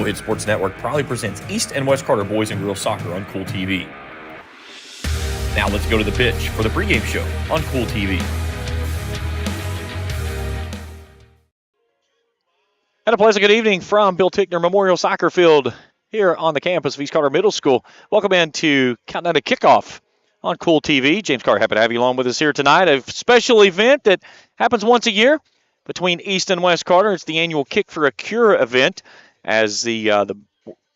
Cool Hit Sports Network proudly presents East and West Carter Boys and Girls Soccer on Kool TV. Now let's go to the pitch for the pregame show on Kool TV. And a pleasant good evening from Bill Tickner Memorial Soccer Field here on the campus of East Carter Middle School. Welcome in to Countdown to Kickoff on Kool TV. James Carter, happy to have you along with us here tonight. A special event that happens once a year between East and West Carter. It's the annual Kick for a Cure event, as the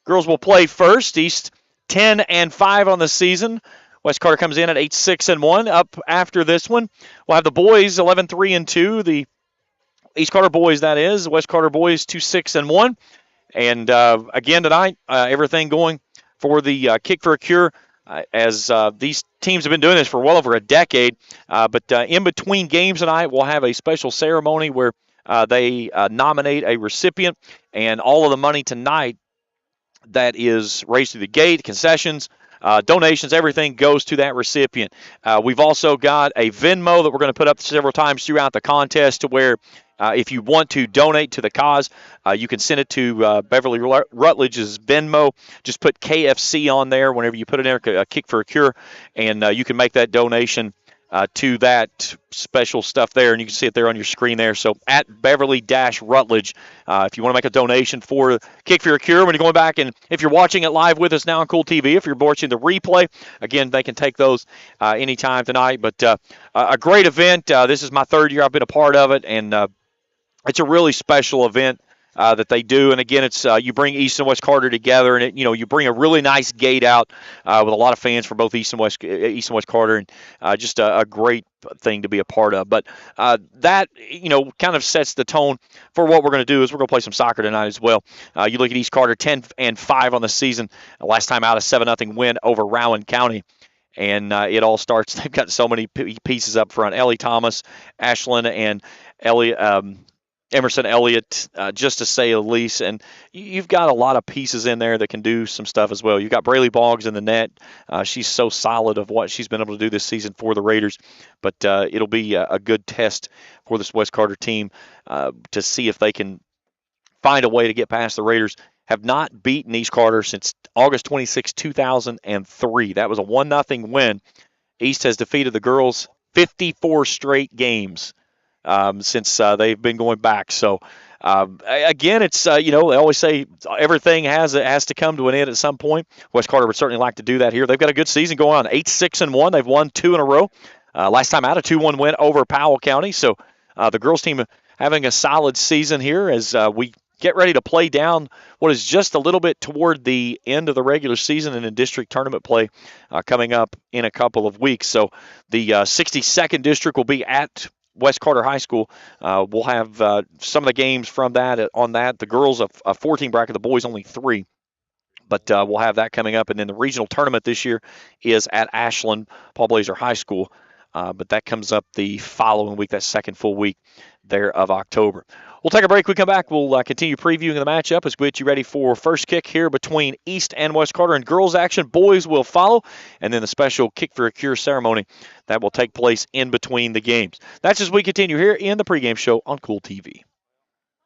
girls will play first. East 10-5 on the season. West Carter comes in at 8-6-1. Up after this one, we'll have the boys 11-3-2. The East Carter boys, that is. West Carter boys 2-6-1. And again tonight, everything going for the Kick for a Cure, as these teams have been doing this for well over a decade. But in between games tonight, we'll have a special ceremony where they nominate a recipient, and all of the money tonight that is raised through the gate, concessions, donations, everything goes to that recipient. We've also got a Venmo that we're going to put up several times throughout the contest, to where if you want to donate to the cause, you can send it to Beverly Rutledge's Venmo. Just put KFC on there whenever you put it in there, a Kick for a Cure, and you can make that donation to that special stuff there, and you can see it there on your screen there. So at Beverly-Rutledge, if you want to make a donation for Kick for a Cure, when you're going back, and if you're watching it live with us now on Kool TV, if you're watching the replay, again, they can take those anytime tonight. But a great event. This is my third year I've been a part of it, and it's a really special event that they do. And again, it's you bring East and West Carter together, and you bring a really nice gate out with a lot of fans from both East and West Carter, and just a great thing to be a part of. But that kind of sets the tone for what we're going to do. Is we're going to play some soccer tonight as well. You look at East Carter 10-5 on the season. Last time out, a 7-0 win over Rowan County. And it all starts. They've got so many pieces up front. Ellie Thomas, Ashlyn, and Emerson Elliott, just to say the least. And you've got a lot of pieces in there that can do some stuff as well. You've got Braylee Boggs in the net. She's so solid of what she's been able to do this season for the Raiders. But it'll be a good test for this West Carter team to see if they can find a way to get past the Raiders. Have not beaten East Carter since August 26, 2003. That was a 1-0 win. East has defeated the girls 54 straight games since they've been going back. So, again, it's, they always say everything has to come to an end at some point. West Carter would certainly like to do that here. They've got a good season going on, 8-6-1. They've won 2 in a row. Last time out, a 2-1 win over Powell County. So the girls team having a solid season here as we get ready to play down what is just a little bit toward the end of the regular season and in district tournament play coming up in a couple of weeks. So the 62nd district will be at West Carter High School. We'll have some of the games from that on that. The girls a 14 bracket, the boys only 3. But we'll have that coming up. And then the regional tournament this year is at Ashland Paul Blazer High School. But that comes up the following week, that second full week there of October. We'll take a break. When we come back, we'll continue previewing the matchup as we get you ready for first kick here between East and West Carter. And girls action, boys will follow. And then the special Kick for a Cure ceremony that will take place in between the games. That's as we continue here in the pregame show on Kool TV.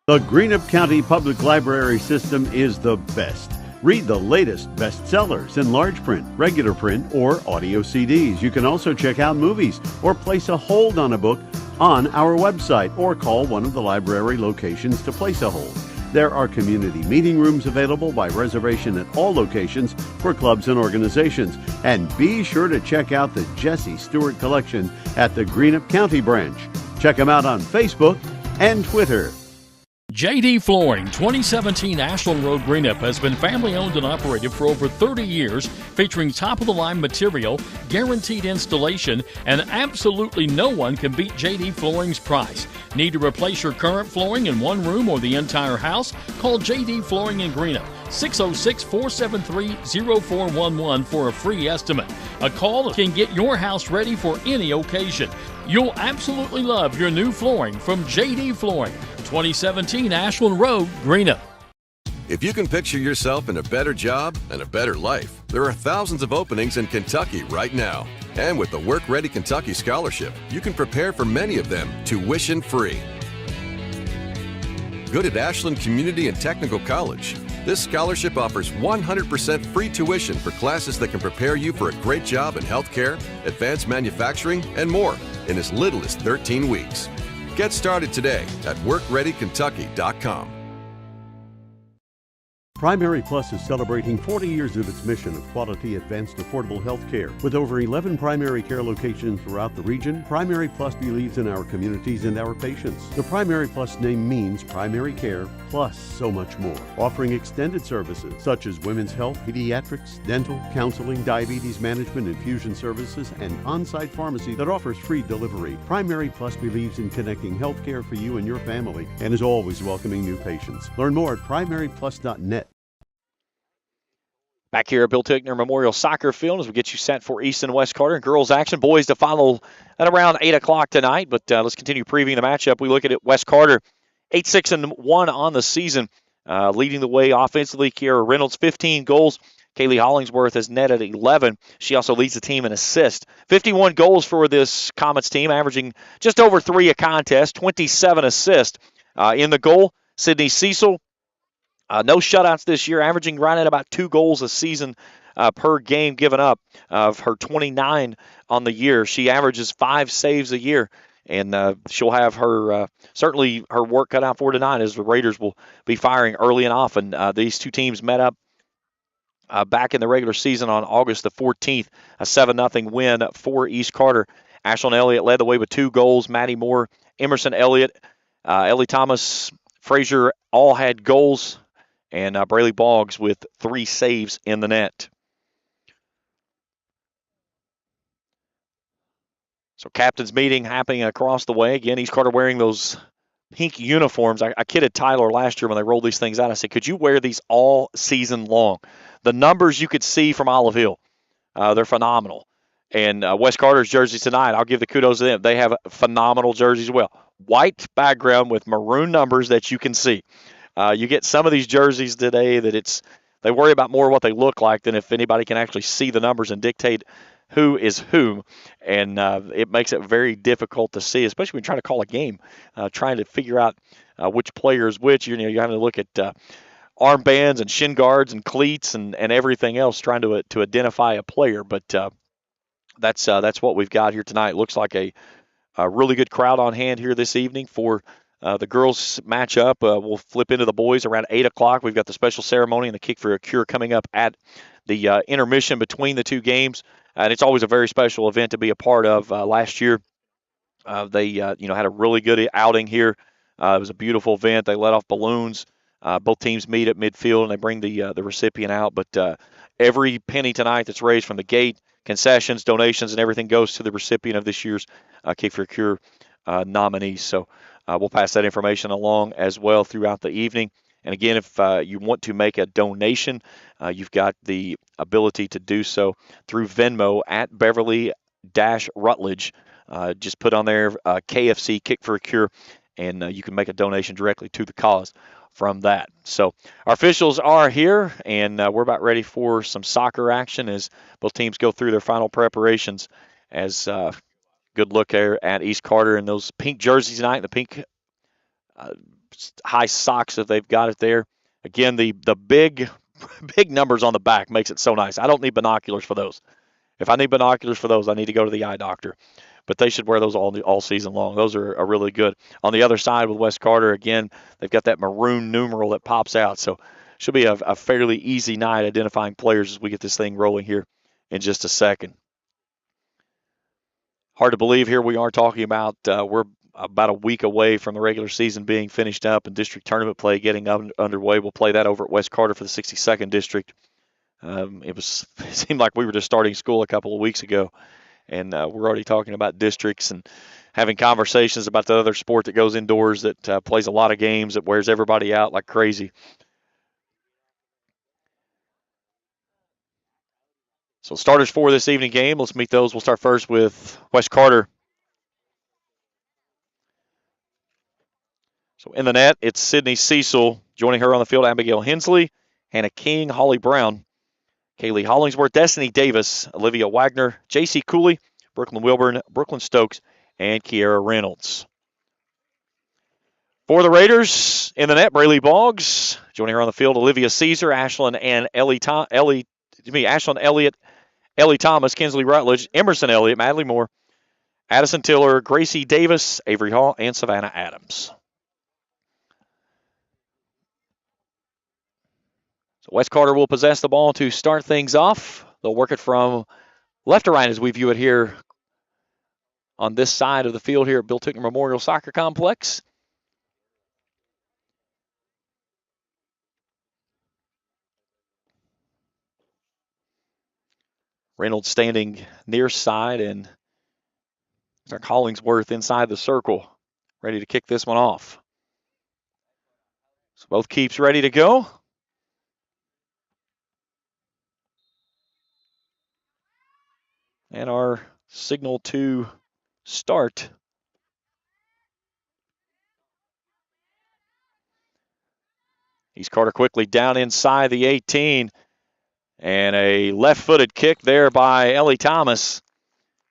The Greenup County Public Library System is the best. Read the latest bestsellers in large print, regular print, or audio CDs. You can also check out movies or place a hold on a book on our website, or call one of the library locations to place a hold. There are community meeting rooms available by reservation at all locations for clubs and organizations. And be sure to check out the Jesse Stewart collection at the Greenup County branch. Check them out on Facebook and Twitter. JD Flooring, 2017 Ashland Road, Greenup, has been family owned and operated for over 30 years, featuring top-of-the-line material, guaranteed installation, and absolutely no one can beat JD Flooring's price. Need to replace your current flooring in one room or the entire house? Call JD Flooring in Greenup, 606-473-0411 for a free estimate. A call can get your house ready for any occasion. You'll absolutely love your new flooring from JD Flooring, 2017 Ashland Road, Greenup. If you can picture yourself in a better job and a better life, there are thousands of openings in Kentucky right now. And with the Work Ready Kentucky Scholarship, you can prepare for many of them tuition-free. Good at Ashland Community and Technical College, This scholarship offers 100% free tuition for classes that can prepare you for a great job in healthcare, advanced manufacturing, and more in as little as 13 weeks. Get started today at WorkReadyKentucky.com. Primary Plus is celebrating 40 years of its mission of quality, advanced, affordable health care. With over 11 primary care locations throughout the region, Primary Plus believes in our communities and our patients. The Primary Plus name means primary care plus so much more. Offering extended services such as women's health, pediatrics, dental, counseling, diabetes management, infusion services, and on-site pharmacy that offers free delivery. Primary Plus believes in connecting health care for you and your family and is always welcoming new patients. Learn more at primaryplus.net. Back here at Bill Tickner Memorial Soccer Field as we get you set for East and West Carter. Girls action, boys to follow at around 8 o'clock tonight. But let's continue previewing the matchup. We look at it, West Carter, 8-6-1 on the season. Leading the way offensively, Kiara Reynolds, 15 goals. Kaylee Hollingsworth has netted 11. She also leads the team in assists. 51 goals for this Comets team, averaging just over 3 a contest, 27 assists. In the goal, Sydney Cecil. No shutouts this year, averaging right at about 2 goals a season per game given up. Of her 29 on the year, she averages 5 saves a year, and she'll have her certainly her work cut out for tonight as the Raiders will be firing early and often. These two teams met up back in the regular season on August the 14th, a 7-0 win for East Carter. Ashlyn Elliott led the way with 2 goals. Maddie Moore, Emerson Elliott, Ellie Thomas, Frazier all had goals. And Braley Boggs with 3 saves in the net. So captain's meeting happening across the way. Again, East Carter wearing those pink uniforms. I kidded Tyler last year when they rolled these things out. I said, could you wear these all season long? The numbers you could see from Olive Hill, they're phenomenal. And West Carter's jerseys tonight, I'll give the kudos to them. They have phenomenal jerseys as well. White background with maroon numbers that you can see. You get some of these jerseys today that they worry about more what they look like than if anybody can actually see the numbers and dictate who is who. And it makes it very difficult to see, especially when you're trying to call a game, trying to figure out which player is which. You're having to look at armbands and shin guards and cleats and everything else trying to identify a player. But that's what we've got here tonight. Looks like a really good crowd on hand here this evening for the girls matchup. We'll flip into the boys around 8 o'clock. We've got the special ceremony and the kick for a cure coming up at the intermission between the two games. And it's always a very special event to be a part of. Last year, they had a really good outing here. It was a beautiful event. They let off balloons. Both teams meet at midfield, and they bring the recipient out. But every penny tonight that's raised from the gate, concessions, donations, and everything goes to the recipient of this year's Kick for a Cure nominees. So we'll pass that information along as well throughout the evening. And again, if you want to make a donation, you've got the ability to do so through Venmo at Beverly-Rutledge. Just put on there KFC Kick for a Cure, and you can make a donation directly to the cause from that. So our officials are here, and we're about ready for some soccer action as both teams go through their final preparations. As good look there at East Carter in those pink jerseys tonight, the pink high socks that they've got it there. Again, the big numbers on the back makes it so nice. I don't need binoculars for those. If I need binoculars for those, I need to go to the eye doctor. But they should wear those all season long. Those are really good. On the other side with West Carter, again, they've got that maroon numeral that pops out. So should be a fairly easy night identifying players as we get this thing rolling here in just a second. Hard to believe here we are talking about we're about a week away from the regular season being finished up and district tournament play getting underway. We'll play that over at West Carter for the 62nd district. It seemed like we were just starting school a couple of weeks ago, and we're already talking about districts and having conversations about the other sport that goes indoors that plays a lot of games, that wears everybody out like crazy. So starters for this evening game, let's meet those. We'll start first with West Carter. So in the net, it's Sydney Cecil. Joining her on the field, Abigail Hensley, Hannah King, Holly Brown, Kaylee Hollingsworth, Destiny Davis, Olivia Wagner, J.C. Cooley, Brooklyn Wilburn, Brooklyn Stokes, and Kiara Reynolds. For the Raiders, in the net, Braley Boggs. Joining her on the field, Olivia Caesar, Ashlyn Elliott, Ellie Thomas, Kinsley Rutledge, Emerson Elliott, Madley Moore, Addison Tiller, Gracie Davis, Avery Hall, and Savannah Adams. So West Carter will possess the ball to start things off. They'll work it from left to right as we view it here on this side of the field here at Bill Tickner Memorial Soccer Complex. Reynolds standing near side, and there's our Hollingsworth inside the circle, ready to kick this one off. So both keeps ready to go. And our signal to start. East Carter quickly down inside the 18. And a left-footed kick there by Ellie Thomas.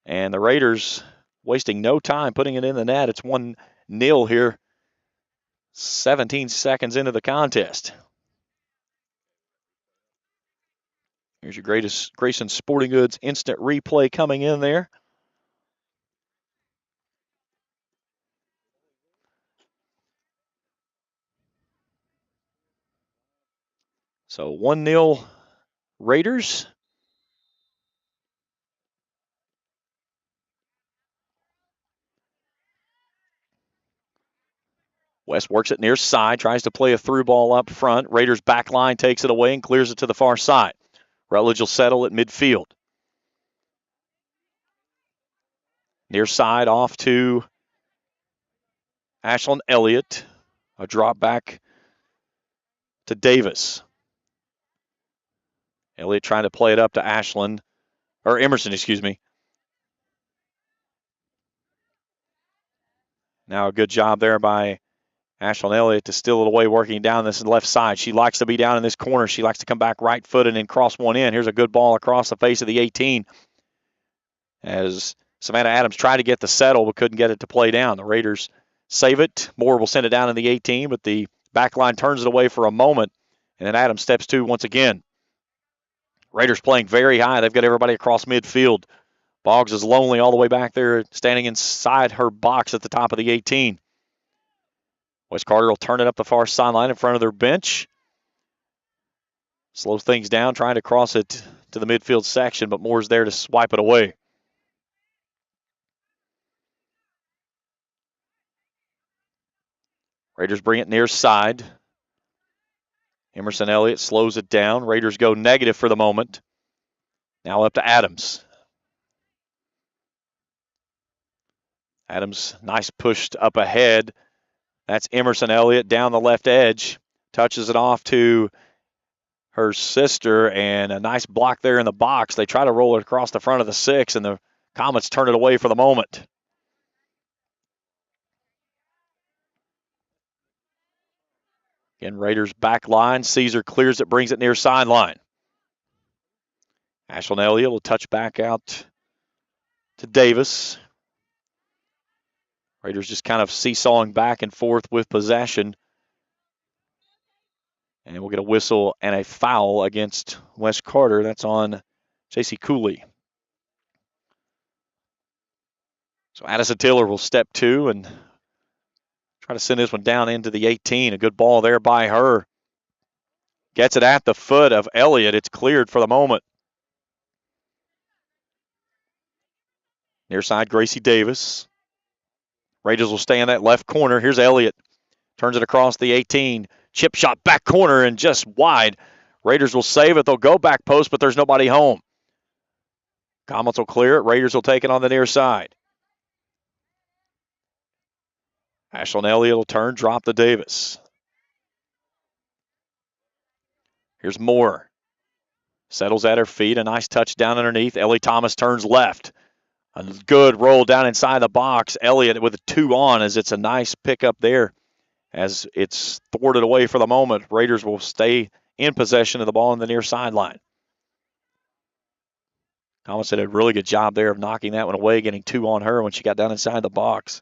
And the Raiders wasting no time putting it in the net. It's 1-0 here, 17 seconds into the contest. Here's your Grayson Sporting Goods instant replay coming in there. So 1-0 Raiders. West works it near side, tries to play a through ball up front. Raiders back line takes it away and clears it to the far side. Rutledge will settle at midfield. Near side off to Ashlyn Elliott. A drop back to Davis. Elliott trying to play it up to Emerson, excuse me. Now a good job there by Ashlyn Elliott to steal it away, working down this left side. She likes to be down in this corner. She likes to come back right-footed and cross one in. Here's a good ball across the face of the 18 as Savannah Adams tried to get the settle but couldn't get it to play down. The Raiders save it. Moore will send it down in the 18, but the back line turns it away for a moment, and then Adams steps to once again. Raiders playing very high. They've got everybody across midfield. Boggs is lonely all the way back there, standing inside her box at the top of the 18. West Carter will turn it up the far sideline in front of their bench. Slows things down, trying to cross it to the midfield section, but Moore's there to swipe it away. Raiders bring it near side. Emerson Elliott slows it down. Raiders go negative for the moment. Now up to Adams. Adams, nice pushed up ahead. That's Emerson Elliott down the left edge. Touches it off to her sister, and a nice block there in the box. They try to roll it across the front of the 6, and the Comets turn it away for the moment. Again, Raiders back line. Caesar clears it, brings it near sideline. Ashlyn Elliott will touch back out to Davis. Raiders just kind of seesawing back and forth with possession. And we'll get a whistle and a foul against West Carter. That's on J.C. Cooley. So Addison Tiller will step to and try to send this one down into the 18. A good ball there by her. Gets it at the foot of Elliott. It's cleared for the moment. Near side, Gracie Davis. Raiders will stay in that left corner. Here's Elliott. Turns it across the 18. Chip shot back corner and just wide. Raiders will save it. They'll go back post, but there's nobody home. Comets will clear it. Raiders will take it on the near side. Ashlyn Elliott will turn, drop to Davis. Here's Moore. Settles at her feet. A nice touch down underneath. Ellie Thomas turns left. A good roll down inside the box. Elliott with a 2 on as it's a nice pickup there as it's thwarted away for the moment. Raiders will stay in possession of the ball on the near sideline. Comets did a really good job there of knocking that one away, getting 2 on her when she got down inside the box.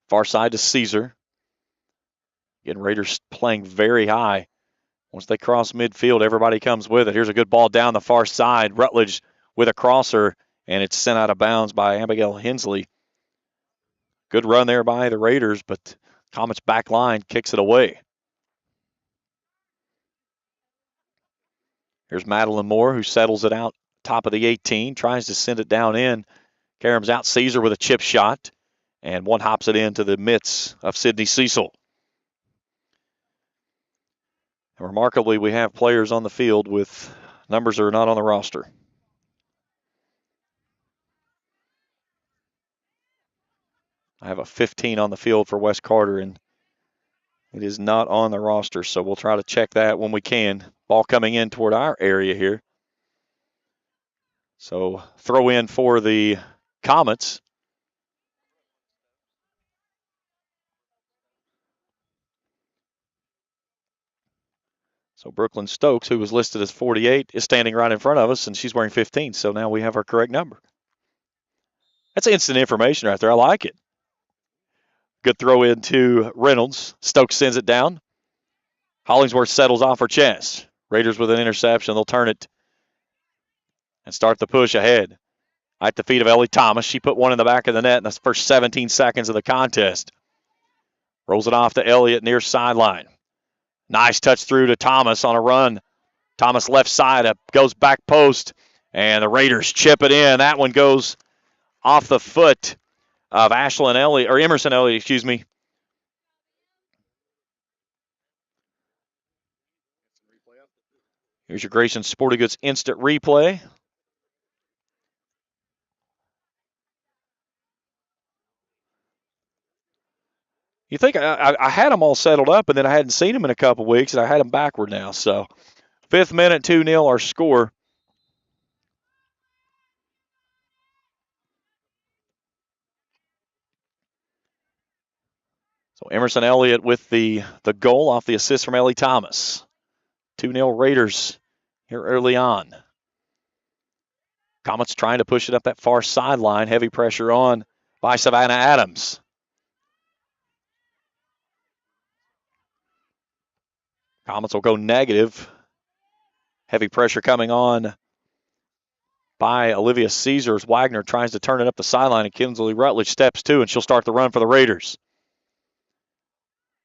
Far side to Caesar. Again, Raiders playing very high. Once they cross midfield, everybody comes with it. Here's a good ball down the far side. Rutledge with a crosser, and it's sent out of bounds by Abigail Hensley. Good run there by the Raiders, but Comets back line kicks it away. Here's Madeline Moore, who settles it out top of the 18, tries to send it down in. Carams out. Caesar with a chip shot, and one hops it into the mitts of Sydney Cecil. And remarkably, we have players on the field with numbers that are not on the roster. I have a 15 on the field for West Carter, and it is not on the roster, so we'll try to check that when we can. Ball coming in toward our area here. So throw in for the Comets. So Brooklyn Stokes, who was listed as 48, is standing right in front of us, and she's wearing 15. So now we have our correct number. That's instant information right there. I like it. Good throw in to Reynolds. Stokes sends it down. Hollingsworth settles off her chest. Raiders with an interception. They'll turn it and start the push ahead. At the feet of Ellie Thomas. She put one in the back of the net in the first 17 seconds of the contest. Rolls it off to Elliott near sideline. Nice touch through to Thomas on a run. Thomas left side up, goes back post, and the Raiders chip it in. That one goes off the foot of Emerson Elliott, excuse me. Here's your Grayson Sporting Goods instant replay. You think I had them all settled up, and then I hadn't seen them in a couple weeks, and I had them backward now. So, 5th minute, 2-0 our score. So Emerson Elliott with the goal off the assist from Ellie Thomas. 2-0 Raiders here early on. Comets trying to push it up that far sideline. Heavy pressure on by Savannah Adams. Comets will go negative. Heavy pressure coming on by Olivia Caesars. Wagner tries to turn it up the sideline, and Kinsley Rutledge steps to, and she'll start the run for the Raiders.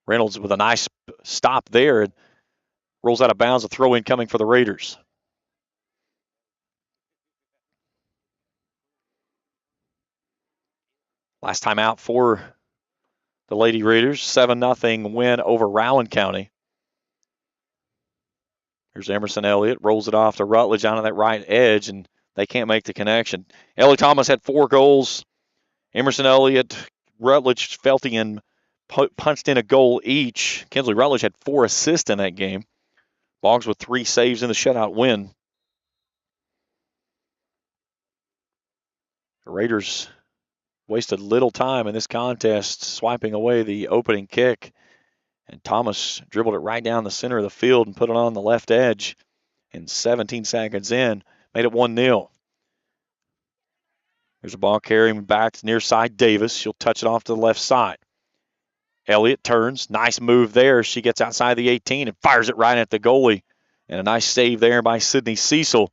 Reynolds with a nice stop there and rolls out of bounds. A throw in coming for the Raiders. Last time out for the Lady Raiders, 7-0 win over Rowan County. Here's Emerson Elliott, rolls it off to Rutledge on that right edge, and they can't make the connection. Ellie Thomas had 4 goals. Emerson Elliott, Rutledge, Feltian punched in a goal each. Kinsley Rutledge had 4 assists in that game. Boggs with 3 saves in the shutout win. The Raiders wasted little time in this contest swiping away the opening kick. And Thomas dribbled it right down the center of the field and put it on the left edge. And 17 seconds in, made it 1-0. There's a ball carrying back to near side Davis. She'll touch it off to the left side. Elliott turns. Nice move there. She gets outside the 18 and fires it right at the goalie. And a nice save there by Sydney Cecil.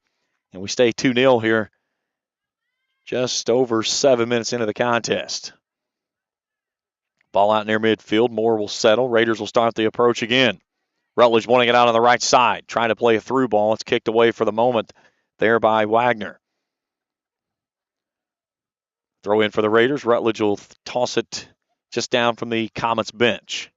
And we stay 2-0 here just over 7 minutes into the contest. Ball out near midfield. Moore will settle. Raiders will start the approach again. Rutledge wanting it out on the right side. Trying to play a through ball. It's kicked away for the moment there by Wagner. Throw in for the Raiders. Rutledge will toss it just down from the Comets bench.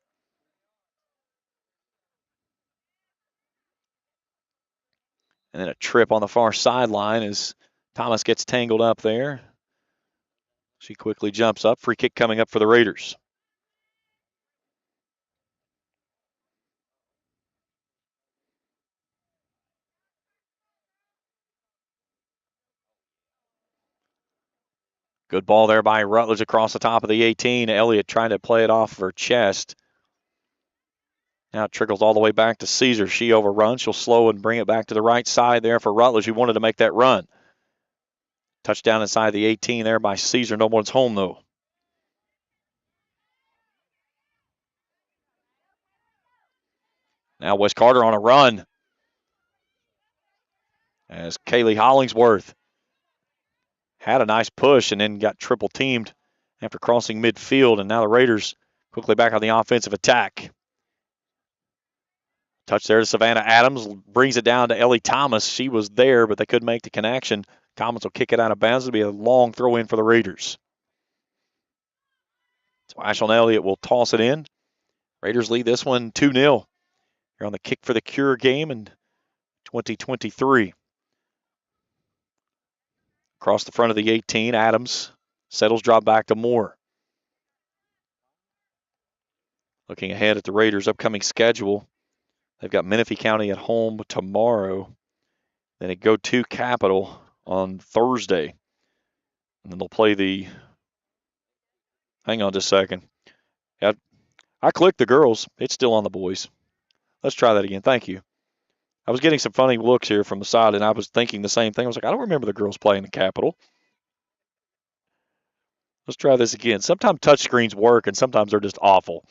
And then a trip on the far sideline as Thomas gets tangled up there. She quickly jumps up. Free kick coming up for the Raiders. Good ball there by Rutledge across the top of the 18. Elliott trying to play it off of her chest. Now it trickles all the way back to Caesar. She overruns. She'll slow and bring it back to the right side there for Rutledge, who wanted to make that run. Touchdown inside the 18 there by Caesar. No one's home, though. Now West Carter on a run as Kaylee Hollingsworth had a nice push and then got triple teamed after crossing midfield. And now the Raiders quickly back on the offensive attack. Touch there to Savannah Adams, brings it down to Ellie Thomas. She was there, but they couldn't make the connection. Thomas will kick it out of bounds. It'll be a long throw in for the Raiders. So Ashlyn Elliott will toss it in. Raiders lead this one 2-0. Here on the Kick for the Cure game in 2023. Across the front of the 18, Adams settles drop back to Moore. Looking ahead at the Raiders' upcoming schedule, they've got Menifee County at home tomorrow. Then they go to Capital on Thursday. And then they'll play the... Hang on just a second. Yeah, I clicked the girls. It's still on the boys. Let's try that again. Thank you. I was getting some funny looks here from the side, and I was thinking the same thing. I was like, I don't remember the girls playing the Capital. Let's try this again. Sometimes touchscreens work, and sometimes they're just awful.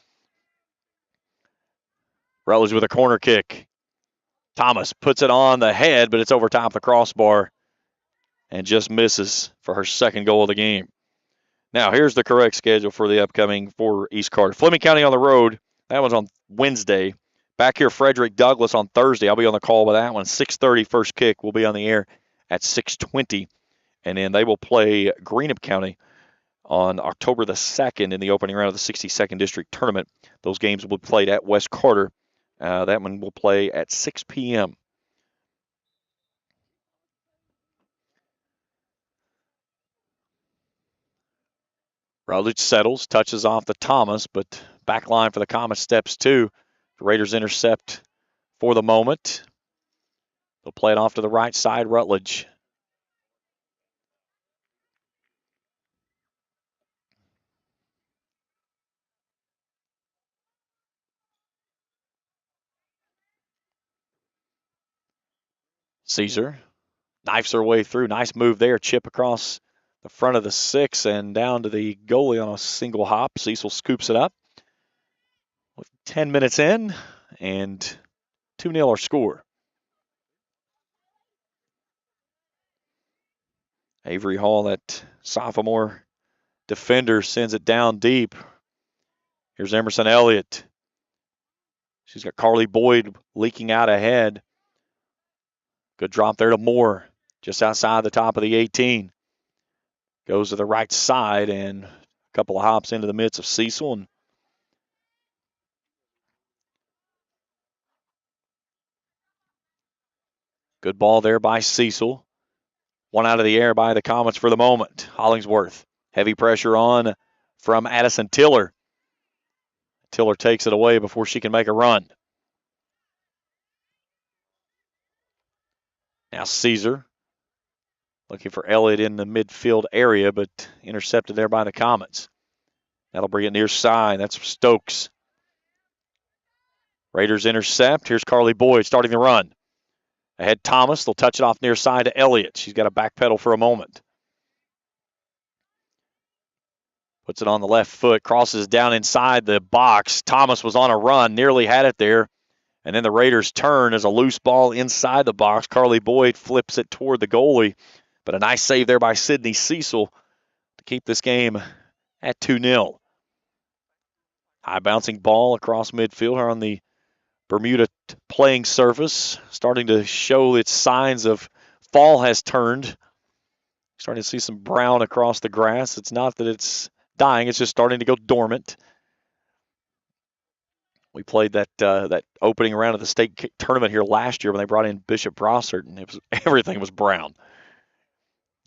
Rutledge with a corner kick. Thomas puts it on the head, but it's over top the crossbar and just misses for her second goal of the game. Now, here's the correct schedule for the upcoming for East Carter. Fleming County on the road. That one's on Wednesday. Back here, Frederick Douglass on Thursday. I'll be on the call with that one. 6:30 first kick. We'll be on the air at 6:20. And then they will play Greenup County on October the 2nd in the opening round of the 62nd District Tournament. Those games will be played at West Carter. That one will play at 6 p.m. Rutledge settles, touches off the Thomas, but back line for the Comets steps too. The Raiders intercept for the moment. They'll play it off to the right side, Rutledge. Caesar knifes her way through. Nice move there. Chip across the front of the 6 and down to the goalie on a single hop. Cecil scoops it up. With 10 minutes in and 2-0 our score. Avery Hall, that sophomore defender, sends it down deep. Here's Emerson Elliott. She's got Carly Boyd leaking out ahead. Good drop there to Moore, just outside the top of the 18. Goes to the right side and a couple of hops into the midst of Cecil. And good ball there by Cecil. One out of the air by the Comets for the moment. Hollingsworth, heavy pressure on from Addison Tiller. Tiller takes it away before she can make a run. Now Caesar looking for Elliott in the midfield area, but intercepted there by the Comets. That'll bring it near side. That's Stokes. Raiders intercept. Here's Carly Boyd starting the run. Ahead Thomas. They'll touch it off near side to Elliott. She's got to backpedal for a moment. Puts it on the left foot. Crosses down inside the box. Thomas was on a run. Nearly had it there. And then the Raiders turn as a loose ball inside the box. Carly Boyd flips it toward the goalie. But a nice save there by Sydney Cecil to keep this game at 2-0. High bouncing ball across midfield on the Bermuda playing surface. Starting to show its signs of fall has turned. Starting to see some brown across the grass. It's not that it's dying. It's just starting to go dormant. We played that opening round of the state tournament here last year when they brought in Bishop Brossart, and everything was brown.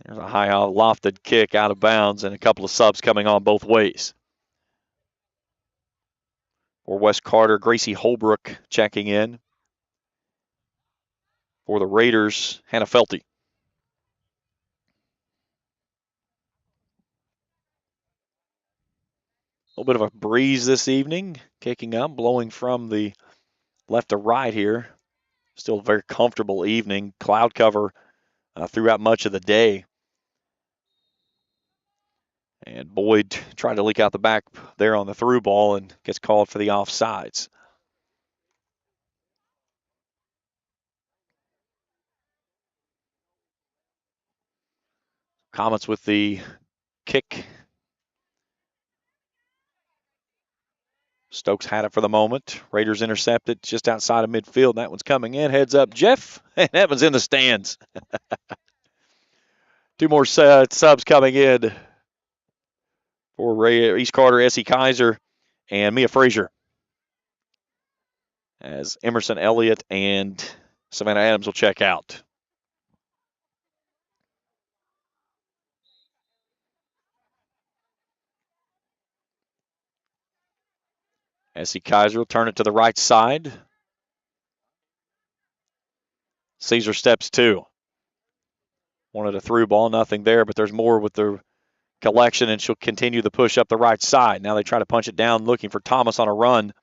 There's a high lofted kick out of bounds and a couple of subs coming on both ways. For West Carter, Gracie Holbrook checking in. For the Raiders, Hannah Felty. A little bit of a breeze this evening, kicking up, blowing from the left to right here. Still a very comfortable evening. Cloud cover throughout much of the day. And Boyd tried to leak out the back there on the through ball and gets called for the offsides. Comets with the kick. Stokes had it for the moment. Raiders intercept it just outside of midfield. That one's coming in. Heads up, Jeff. And that one's in the stands. Two more subs coming in for East Carter, Essie Kaiser, and Mia Frazier, as Emerson Elliott and Savannah Adams will check out. Essie Kaiser will turn it to the right side. Caesar steps two. Wanted a through ball, nothing there, but there's more with the collection, and she'll continue the push up the right side. Now they try to punch it down, looking for Thomas on a run.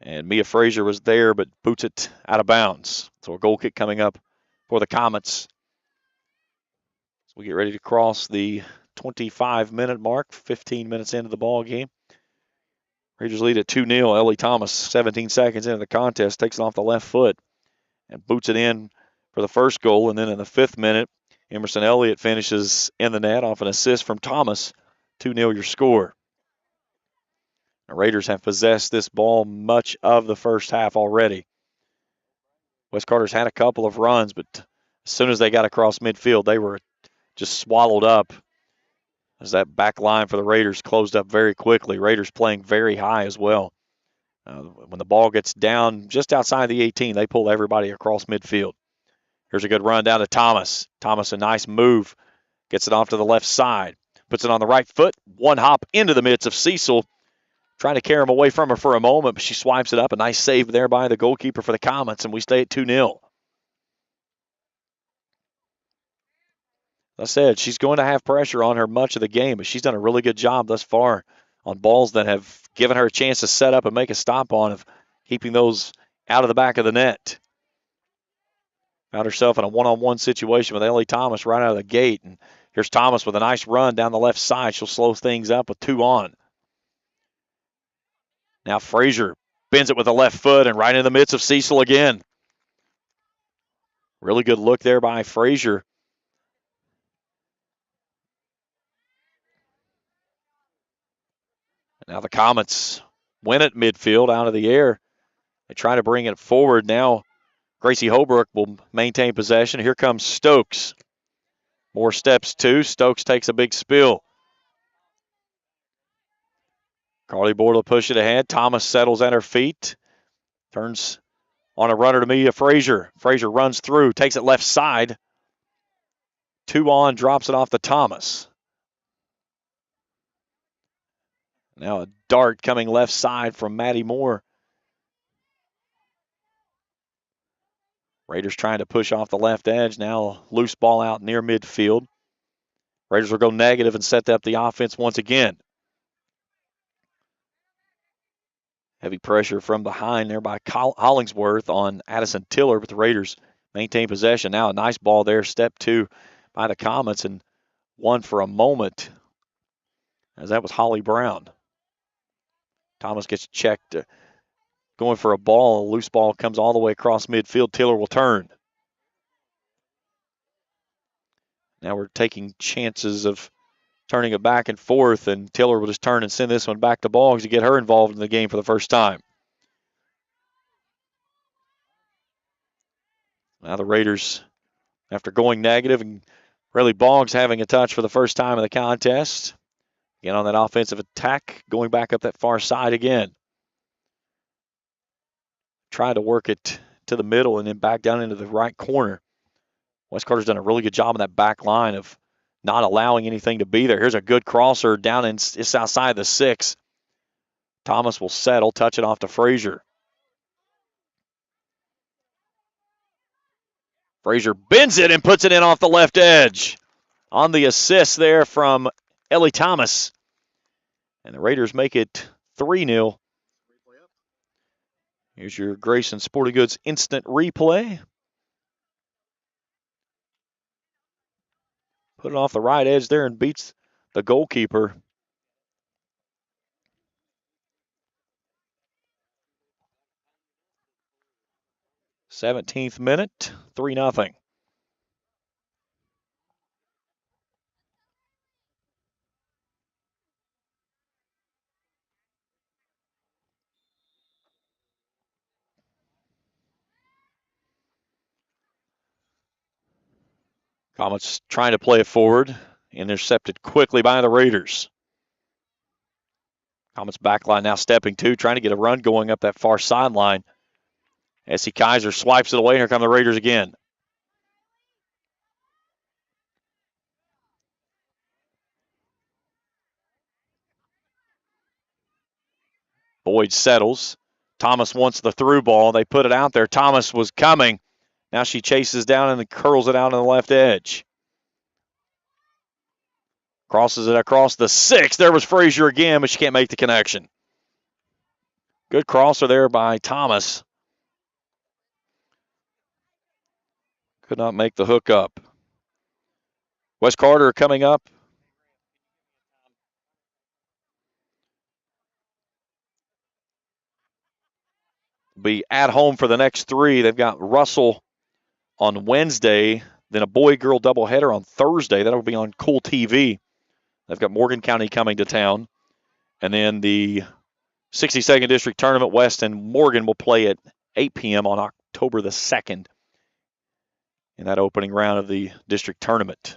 And Mia Frazier was there, but boots it out of bounds. So a goal kick coming up for the Comets. So we get ready to cross the 25-minute mark, 15 minutes into the ball game. Raiders lead at 2-0. Ellie Thomas, 17 seconds into the contest, takes it off the left foot and boots it in for the first goal. And then in the 5th minute, Emerson Elliott finishes in the net off an assist from Thomas. 2-0 your score. The Raiders have possessed this ball much of the first half already. West Carter's had a couple of runs, but as soon as they got across midfield, they were just swallowed up as that back line for the Raiders closed up very quickly. Raiders playing very high as well. When the ball gets down just outside the 18, they pull everybody across midfield. Here's a good run down to Thomas. Thomas, a nice move. Gets it off to the left side. Puts it on the right foot. One hop into the midst of Cecil. Trying to carry him away from her for a moment, but she swipes it up. A nice save there by the goalkeeper for the Comets, and we stay at 2-0. Like I said, she's going to have pressure on her much of the game, but she's done a really good job thus far on balls that have given her a chance to set up and make a stop on, of keeping those out of the back of the net. Found herself in a one-on-one situation with Ellie Thomas right out of the gate. And here's Thomas with a nice run down the left side. She'll slow things up with 2 on. Now Frazier bends it with the left foot and right in the midst of Cecil again. Really good look there by Frazier. Now the Comets win at midfield out of the air. They try to bring it forward. Now Gracie Holbrook will maintain possession. Here comes Stokes. More steps too. Stokes takes a big spill. Carly Board will push it ahead. Thomas settles at her feet. Turns on a runner to Mia Frazier. Frazier runs through, takes it left side. 2 on, drops it off to Thomas. Now a dart coming left side from Maddie Moore. Raiders trying to push off the left edge. Now loose ball out near midfield. Raiders will go negative and set up the offense once again. Heavy pressure from behind there by Hollingsworth on Addison Tiller, but the Raiders maintain possession. Now a nice ball there, step 2 by the Comets, and one for a moment, as that was Holly Brown. Thomas gets checked, going for a ball. A loose ball comes all the way across midfield. Tiller will turn. Now we're taking chances of turning it back and forth, and Tiller will just turn and send this one back to Boggs to get her involved in the game for the first time. Now the Raiders, after going negative, and really Boggs having a touch for the first time in the contest. Again on that offensive attack, going back up that far side again. Trying to work it to the middle and then back down into the right corner. West Carter's done a really good job on that back line of not allowing anything to be there. Here's a good crosser down in it's outside the 6. Thomas will settle, touch it off to Frazier. Frazier bends it and puts it in off the left edge. On the assist there from Ellie Thomas. And the Raiders make it 3-0. Here's your Grayson Sporting Goods instant replay. Put it off the right edge there and beats the goalkeeper. th minute, 3-0. Comets trying to play it forward. Intercepted quickly by the Raiders. Comets backline now stepping two, trying to get a run going up that far sideline. S.C. Kaiser swipes it away. Here come the Raiders again. Boyd settles. Thomas wants the through ball. They put it out there. Thomas was coming. Now she chases down and curls it out on the left edge. Crosses it across the 6. There was Frazier again, but she can't make the connection. Good crosser there by Thomas. Could not make the hook up. Wes Carter coming up. Be at home for the next 3. They've got Russell on Wednesday, then a boy-girl doubleheader on Thursday. That'll be on Kool TV. They've got Morgan County coming to town. And then the 62nd District Tournament, West and Morgan will play at 8 p.m. on October the 2nd in that opening round of the district tournament.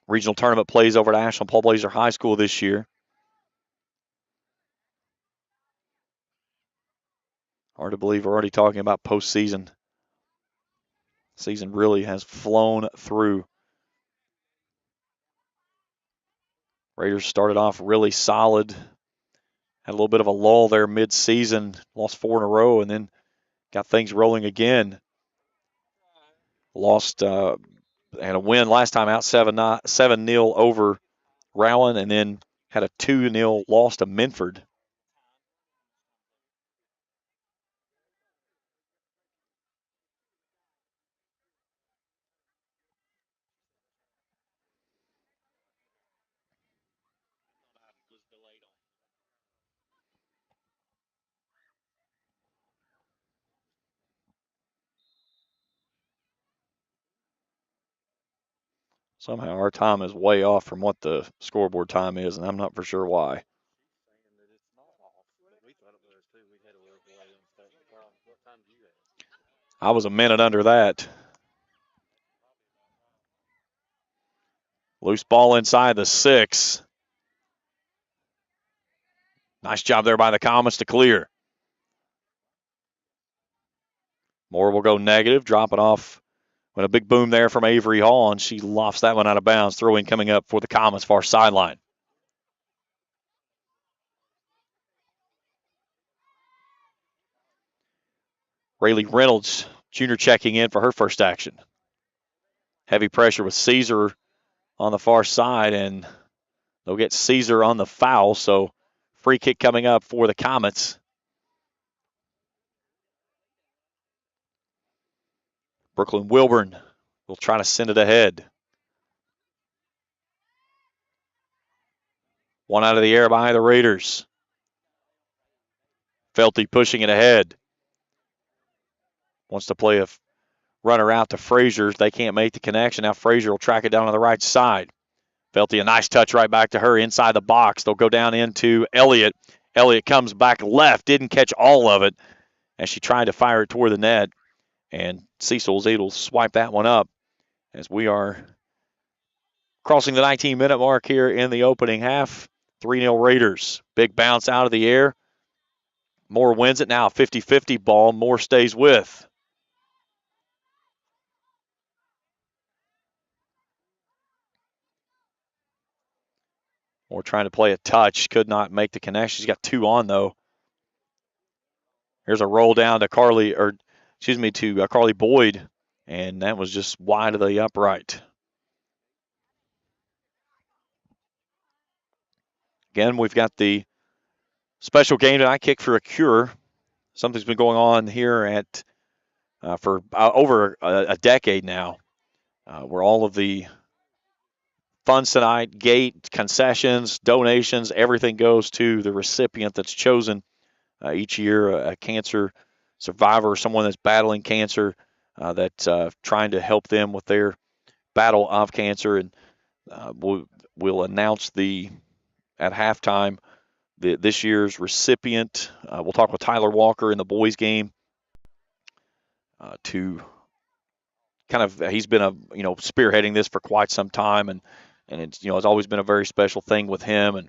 Regional tournament plays over at Ashland Paul Blazer High School this year. Hard to believe we're already talking about postseason. Season really has flown through. Raiders started off really solid. Had a little bit of a lull there mid-season. Lost 4 in a row and then got things rolling again. Lost and a win last time out, 7-0 over Rowan, and then had a 2-0 loss to Minford. Somehow our time is way off from what the scoreboard time is, and I'm not for sure why. I was a minute under that. Loose ball inside the 6. Nice job there by the Comets to clear. Moore will go negative, drop it off with a big boom there from Avery Hall, and she lofts that one out of bounds. Throw-in coming up for the Comets, far sideline. Rayleigh Reynolds Jr. checking in for her first action. Heavy pressure with Caesar on the far side, and they'll get Caesar on the foul, so free kick coming up for the Comets. Brooklyn Wilburn will try to send it ahead. One out of the air by the Raiders. Felty pushing it ahead. Wants to play a runner out to Frazier. They can't make the connection. Now Frazier will track it down on the right side. Felty, a nice touch right back to her inside the box. They'll go down into Elliott. Elliott comes back left. Didn't catch all of it as she tried to fire it toward the net. And Cecil was able to swipe that one up as we are crossing the 19-minute mark here in the opening half. 3-0 Raiders. Big bounce out of the air. Moore wins it now. 50-50 ball. Moore stays with. Moore trying to play a touch. Could not make the connection. She's got 2 on, though. Here's a roll down to Carly Boyd, and that was just wide of the upright. Again, we've got the special game tonight, Kick for a Cure. Something's been going on here at for over a decade now, where all of the funds tonight, gate, concessions, donations, everything goes to the recipient that's chosen each year, a cancer survivor, someone that's battling cancer, that's trying to help them with their battle of cancer. And we'll announce at halftime this year's recipient. We'll talk with Tyler Walker in the boys game to he's been spearheading this for quite some time, and it's it's always been a very special thing with him. And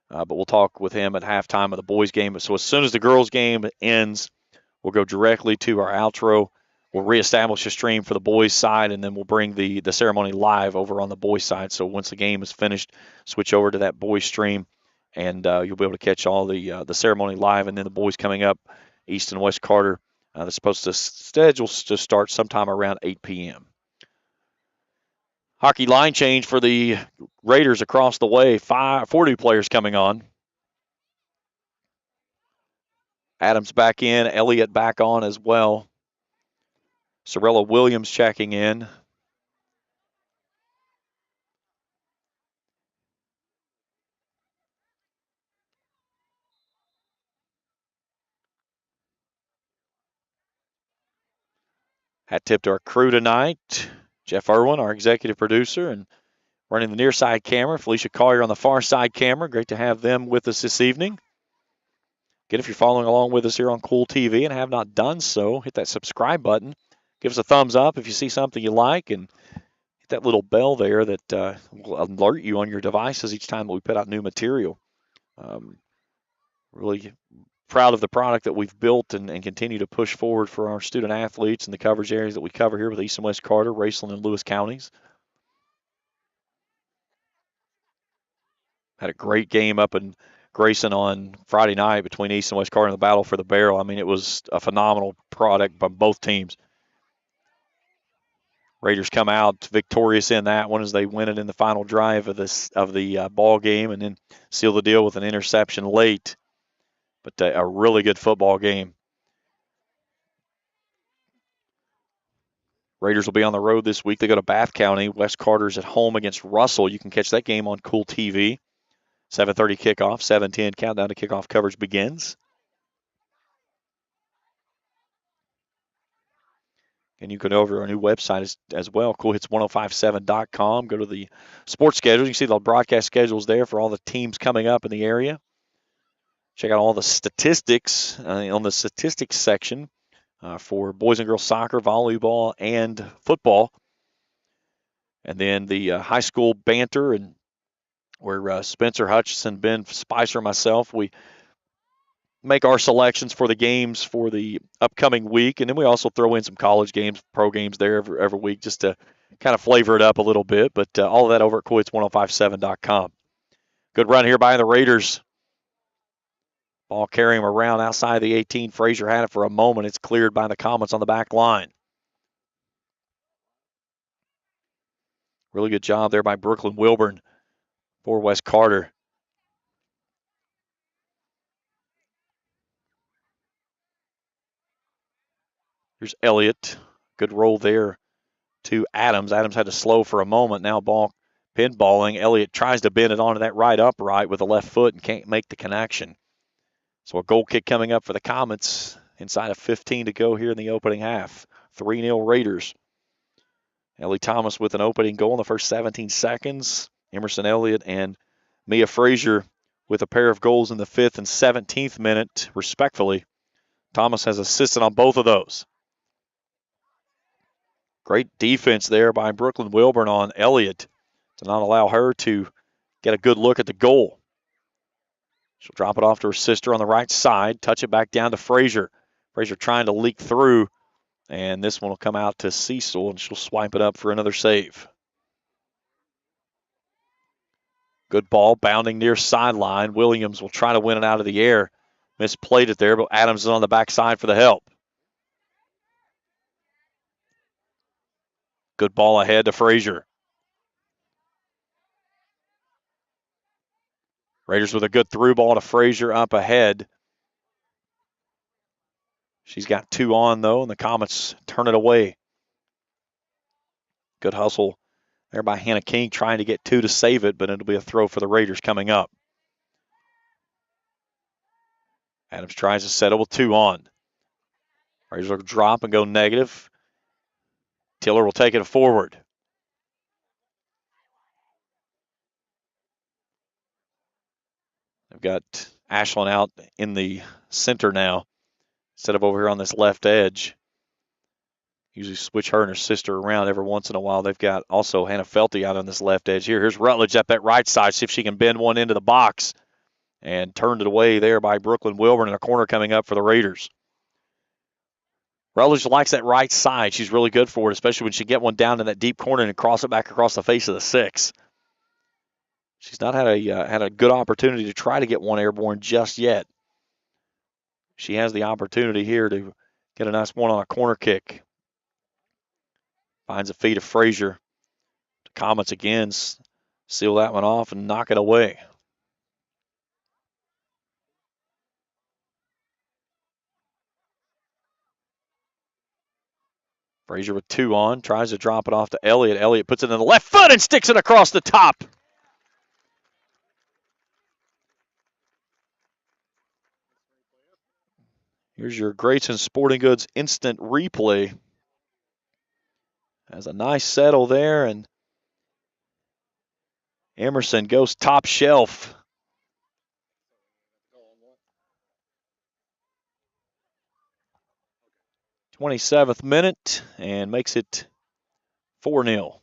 but we'll talk with him at halftime of the boys' game. So as soon as the girls' game ends, we'll go directly to our outro. We'll reestablish a stream for the boys' side, and then we'll bring the ceremony live over on the boys' side. So once the game is finished, switch over to that boys' stream, and you'll be able to catch all the ceremony live, and then the boys coming up, East and West Carter. They're supposed to schedule to start sometime around 8 p.m. Hockey line change for the Raiders across the way. 4 new players coming on. Adams back in, Elliott back on as well. Sorella Williams checking in. Hat tip to our crew tonight. Jeff Irwin, our executive producer, and running the near side camera. Felicia Collier on the far side camera. Great to have them with us this evening. Again, if you're following along with us here on Kool TV and have not done so, hit that subscribe button. Give us a thumbs up if you see something you like, and hit that little bell there that will alert you on your devices each time that we put out new material. Really proud of the product that we've built and continue to push forward for our student athletes and the coverage areas that we cover here with East and West Carter, Raceland, and Lewis counties. Had a great game up in Grayson on Friday night between East and West Carter in the battle for the barrel. I mean, it was a phenomenal product by both teams. Raiders come out victorious in that one as they win it in the final drive of the ball game, and then seal the deal with an interception late. But a really good football game. Raiders will be on the road this week. They go to Bath County. West Carter's at home against Russell. You can catch that game on Kool TV. 7:30 kickoff, 7:10 countdown to kickoff coverage begins. And you can go over to our new website as well, KoolHits1057.com. Go to the sports schedule. You can see the broadcast schedules there for all the teams coming up in the area. Check out all the statistics on the statistics section for boys and girls soccer, volleyball, and football. And then the high school banter, and where Spencer Hutchison, Ben Spicer, and myself, we make our selections for the games for the upcoming week. And then we also throw in some college games, pro games there every week just to kind of flavor it up a little bit. But all of that over at KoolHits1057.com. Good run here by the Raiders. Ball carrying him around outside the 18. Frazier had it for a moment. It's cleared by the Comets on the back line. Really good job there by Brooklyn Wilburn for West Carter. Here's Elliott. Good roll there to Adams. Adams had to slow for a moment. Now ball pinballing. Elliott tries to bend it onto that right upright with the left foot and can't make the connection. So a goal kick coming up for the Comets inside of 15 to go here in the opening half. 3-0 Raiders. Ellie Thomas with an opening goal in the first 17 seconds. Emerson Elliott and Mia Frazier with a pair of goals in the 5th and 17th minute, respectfully. Thomas has assisted on both of those. Great defense there by Brooklyn Wilburn on Elliott to not allow her to get a good look at the goal. She'll drop it off to her sister on the right side, touch it back down to Frazier. Frazier trying to leak through, and this one will come out to Cecil, and she'll swipe it up for another save. Good ball, bounding near sideline. Williams will try to win it out of the air. Misplayed it there, but Adams is on the backside for the help. Good ball ahead to Frazier. Raiders with a good through ball to Frazier up ahead. She's got 2 on, though, and the Comets turn it away. Good hustle there by Hannah King, trying to get 2 to save it, but it'll be a throw for the Raiders coming up. Adams tries to settle with 2 on. Raiders will drop and go negative. Tiller will take it forward. They've got Ashland out in the center now instead of over here on this left edge. Usually switch her and her sister around every once in a while. They've got also Hannah Felty out on this left edge here. Here's Rutledge up that right side. See if she can bend one into the box. And turned it away there by Brooklyn Wilburn, and a corner coming up for the Raiders. Rutledge likes that right side. She's really good for it, especially when she get one down in that deep corner and cross it back across the face of the 6. She's not had a good opportunity to try to get one airborne just yet. She has the opportunity here to get a nice one on a corner kick. Finds a feet of Frazier. Comets again, seal that one off and knock it away. Frazier with 2 on, tries to drop it off to Elliott. Elliott puts it in the left foot and sticks it across the top. Here's your Grayson Sporting Goods instant replay. Has a nice settle there, and Emerson goes top shelf. 27th minute and makes it 4-0.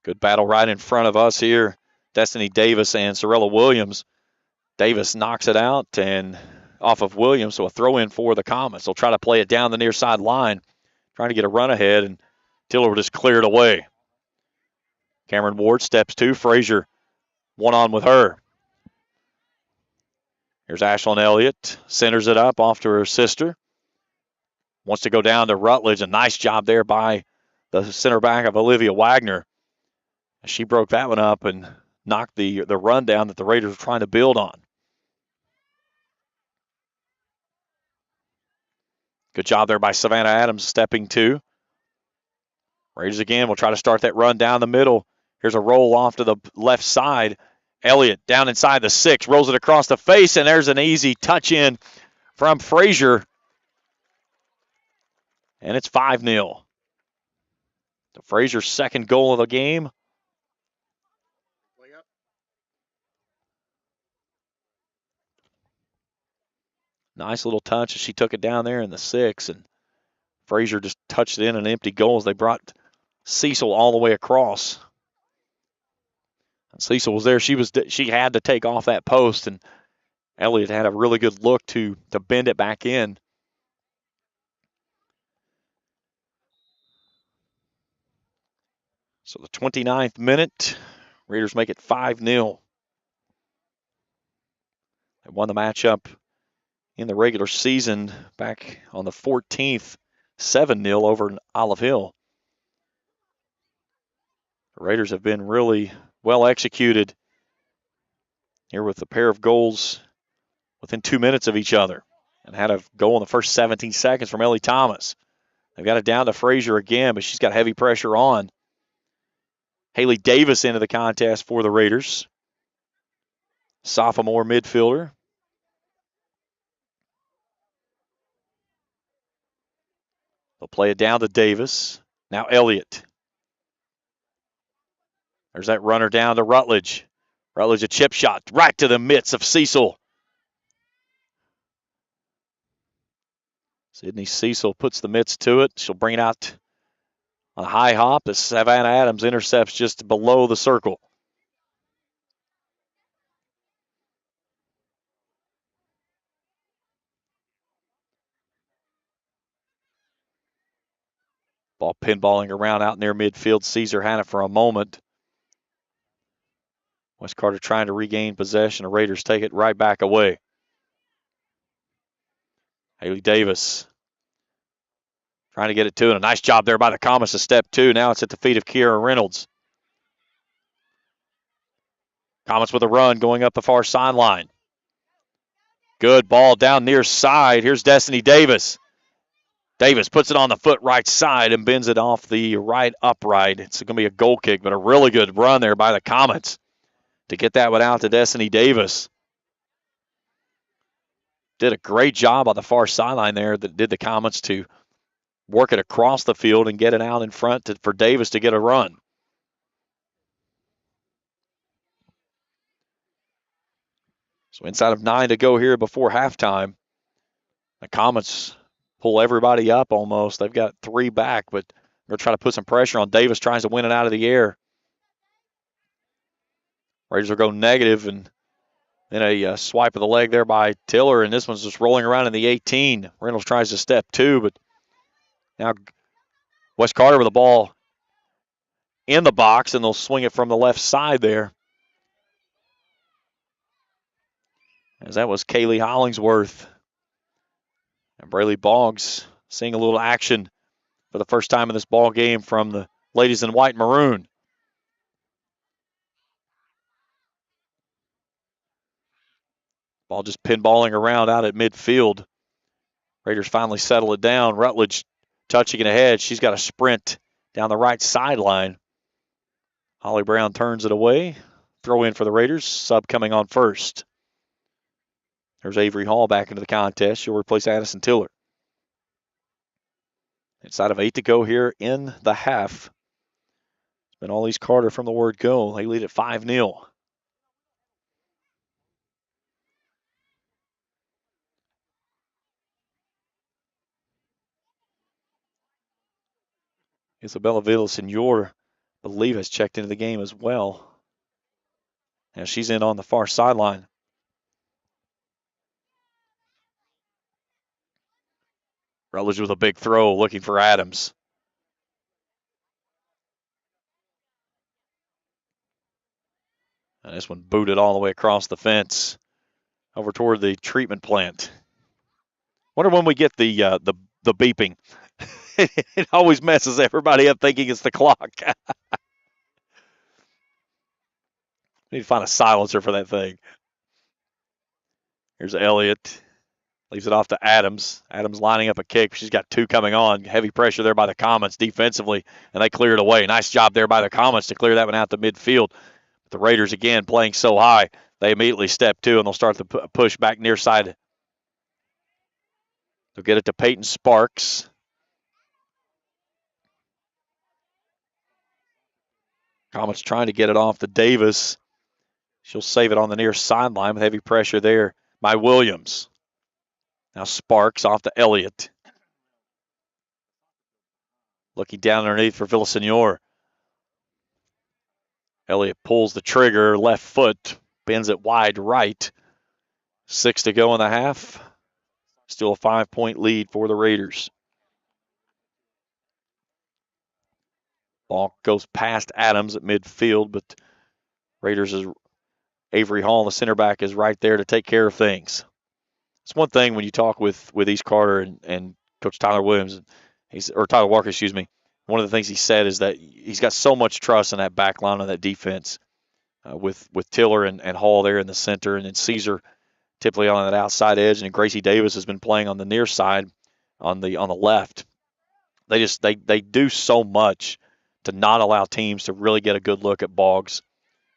Good battle right in front of us here. Destiny Davis and Sorella Williams. Davis knocks it out and off of Williams, so a throw in for the Comets. They'll try to play it down the near side line, trying to get a run ahead, and Tiller just cleared away. Cameron Ward steps to Frazier, one on with her. Here's Ashlyn Elliott, centers it up off to her sister. Wants to go down to Rutledge. A nice job there by the center back of Olivia Wagner. She broke that one up and knocked the run down that the Raiders were trying to build on. Good job there by Savannah Adams stepping to. Raiders again will try to start that run down the middle. Here's a roll off to the left side. Elliott down inside the 6, rolls it across the face, and there's an easy touch in from Frazier. And it's 5-0. So Frazier's second goal of the game. Nice little touch as she took it down there in the 6, and Frazier just touched it in an empty goal as they brought Cecil all the way across. And Cecil was there. She had to take off that post, and Elliott had a really good look to bend it back in. So the 29th minute, Raiders make it 5-0. They won the matchup in the regular season back on the 14th, 7-0 over Olive Hill. The Raiders have been really well executed here with a pair of goals within 2 minutes of each other, and had a goal in the first 17 seconds from Ellie Thomas. They've got it down to Frazier again, but she's got heavy pressure on. Haley Davis into the contest for the Raiders. Sophomore midfielder. They'll play it down to Davis. Now Elliott. There's that runner down to Rutledge. Rutledge a chip shot right to the mitts of Cecil. Sydney Cecil puts the mitts to it. She'll bring it out on a high hop as Savannah Adams intercepts just below the circle. Ball pinballing around out near midfield. Caesar had it for a moment. West Carter trying to regain possession. The Raiders take it right back away. Haley Davis trying to get it to it. A nice job there by the Comets to step 2. Now it's at the feet of Kiera Reynolds. Comets with a run going up the far sideline. Good ball down near side. Here's Destiny Davis. Davis puts it on the foot right side and bends it off the right upright. It's going to be a goal kick, but a really good run there by the Comets to get that one out to Destiny Davis. Did a great job on the far sideline there that did the Comets to work it across the field and get it out in front for Davis to get a run. So inside of 9 to go here before halftime. The Comets pull everybody up almost. They've got 3 back, but they're trying to put some pressure on. Davis tries to win it out of the air. Raiders will go negative, and then a swipe of the leg there by Tiller, and this one's just rolling around in the 18. Reynolds tries to step 2, but now Wes Carter with the ball in the box, and they'll swing it from the left side there. As that was Kaylee Hollingsworth. And Braley Boggs seeing a little action for the first time in this ball game from the ladies in white and maroon. Ball just pinballing around out at midfield. Raiders finally settle it down. Rutledge touching it ahead. She's got a sprint down the right sideline. Holly Brown turns it away. Throw in for the Raiders. Sub coming on first. There's Avery Hall back into the contest. She'll replace Addison Tiller. Inside of 8 to go here in the half. It's been Allise Carter from the word go. They lead at 5-0. Isabella Villasenor, I believe, has checked into the game as well. And she's in on the far sideline. Rutledge with a big throw, looking for Adams. And this one booted all the way across the fence over toward the treatment plant. Wonder when we get the beeping. It always messes everybody up thinking it's the clock. Need to find a silencer for that thing. Here's Elliott. Leaves it off to Adams. Adams lining up a kick. She's got 2 coming on. Heavy pressure there by the Comets defensively, and they clear it away. Nice job there by the Comets to clear that one out to midfield. But the Raiders, again, playing so high, they immediately step 2, and they'll start the push back near side. They'll get it to Peyton Sparks. Comets trying to get it off to Davis. She'll save it on the near sideline with heavy pressure there by Williams. Now Sparks off to Elliott. Looking down underneath for Villasenor. Elliott pulls the trigger, left foot, bends it wide right. 6 to go in the half. Still a 5-point lead for the Raiders. Ball goes past Adams at midfield, but Raiders is Avery Hall, the center back, is right there to take care of things. It's one thing when you talk with East Carter and Coach Tyler Williams, or Tyler Walker, excuse me. One of the things he said is that he's got so much trust in that back line and that defense with Tiller and Hall there in the center, and then Caesar typically on that outside edge, and Gracie Davis has been playing on the near side on the left. They do so much to not allow teams to really get a good look at Boggs.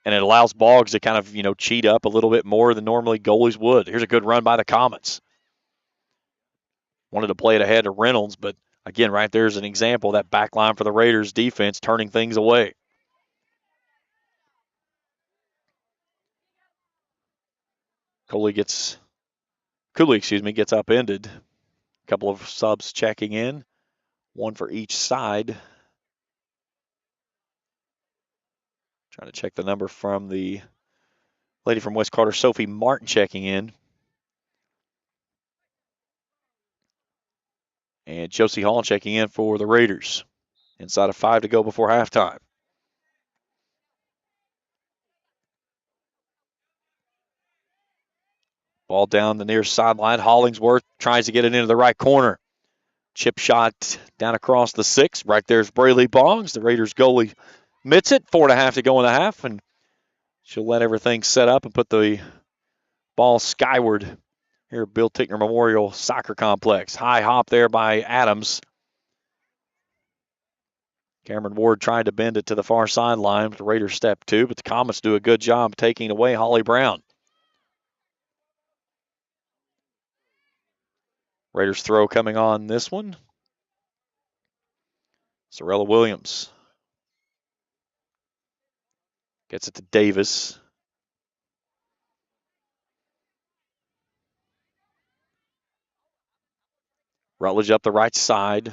And it allows Boggs to kind of, cheat up a little bit more than normally goalies would. Here's a good run by the Comets. Wanted to play it ahead to Reynolds, but again, right there's an example of that back line for the Raiders defense turning things away. Cooley gets upended. A couple of subs checking in, 1 for each side. Trying to check the number from the lady from West Carter, Sophie Martin, checking in. And Josie Hall checking in for the Raiders. Inside of 5 to go before halftime. Ball down the near sideline. Hollingsworth tries to get it into the right corner. Chip shot down across the 6. Right there's Braley Boggs. The Raiders goalie mitts it. 4.5 to go in the half, and she'll let everything set up and put the ball skyward here at Bill Tickner Memorial Soccer Complex. High hop there by Adams. Cameron Ward tried to bend it to the far sideline, but the Raiders step 2, but the Comets do a good job taking away Holly Brown. Raiders throw coming on this one. Sorella Williams gets it to Davis. Rutledge up the right side.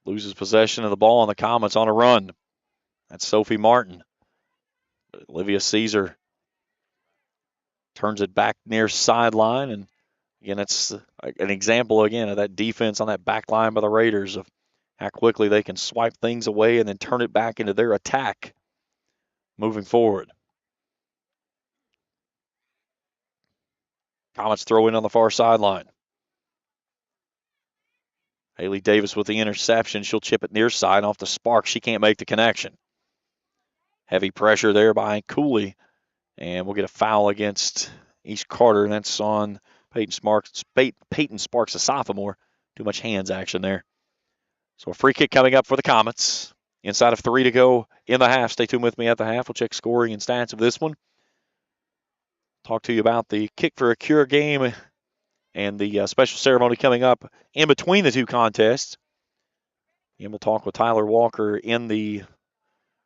Loses possession of the ball on the Comets on a run. That's Sophie Martin. Olivia Caesar turns it back near sideline. And again, it's an example again of that defense on that back line by the Raiders of how quickly they can swipe things away and then turn it back into their attack moving forward. Comets throw in on the far sideline. Haley Davis with the interception. She'll chip it near side off the spark. She can't make the connection. Heavy pressure there by Kool. And we'll get a foul against East Carter. And that's on Peyton Sparks, a sophomore. Too much hands action there. So a free kick coming up for the Comets. Inside of 3 to go in the half. Stay tuned with me at the half. We'll check scoring and stats of this one. Talk to you about the Kick for a Cure game and the special ceremony coming up in between the two contests. And we'll talk with Tyler Walker in the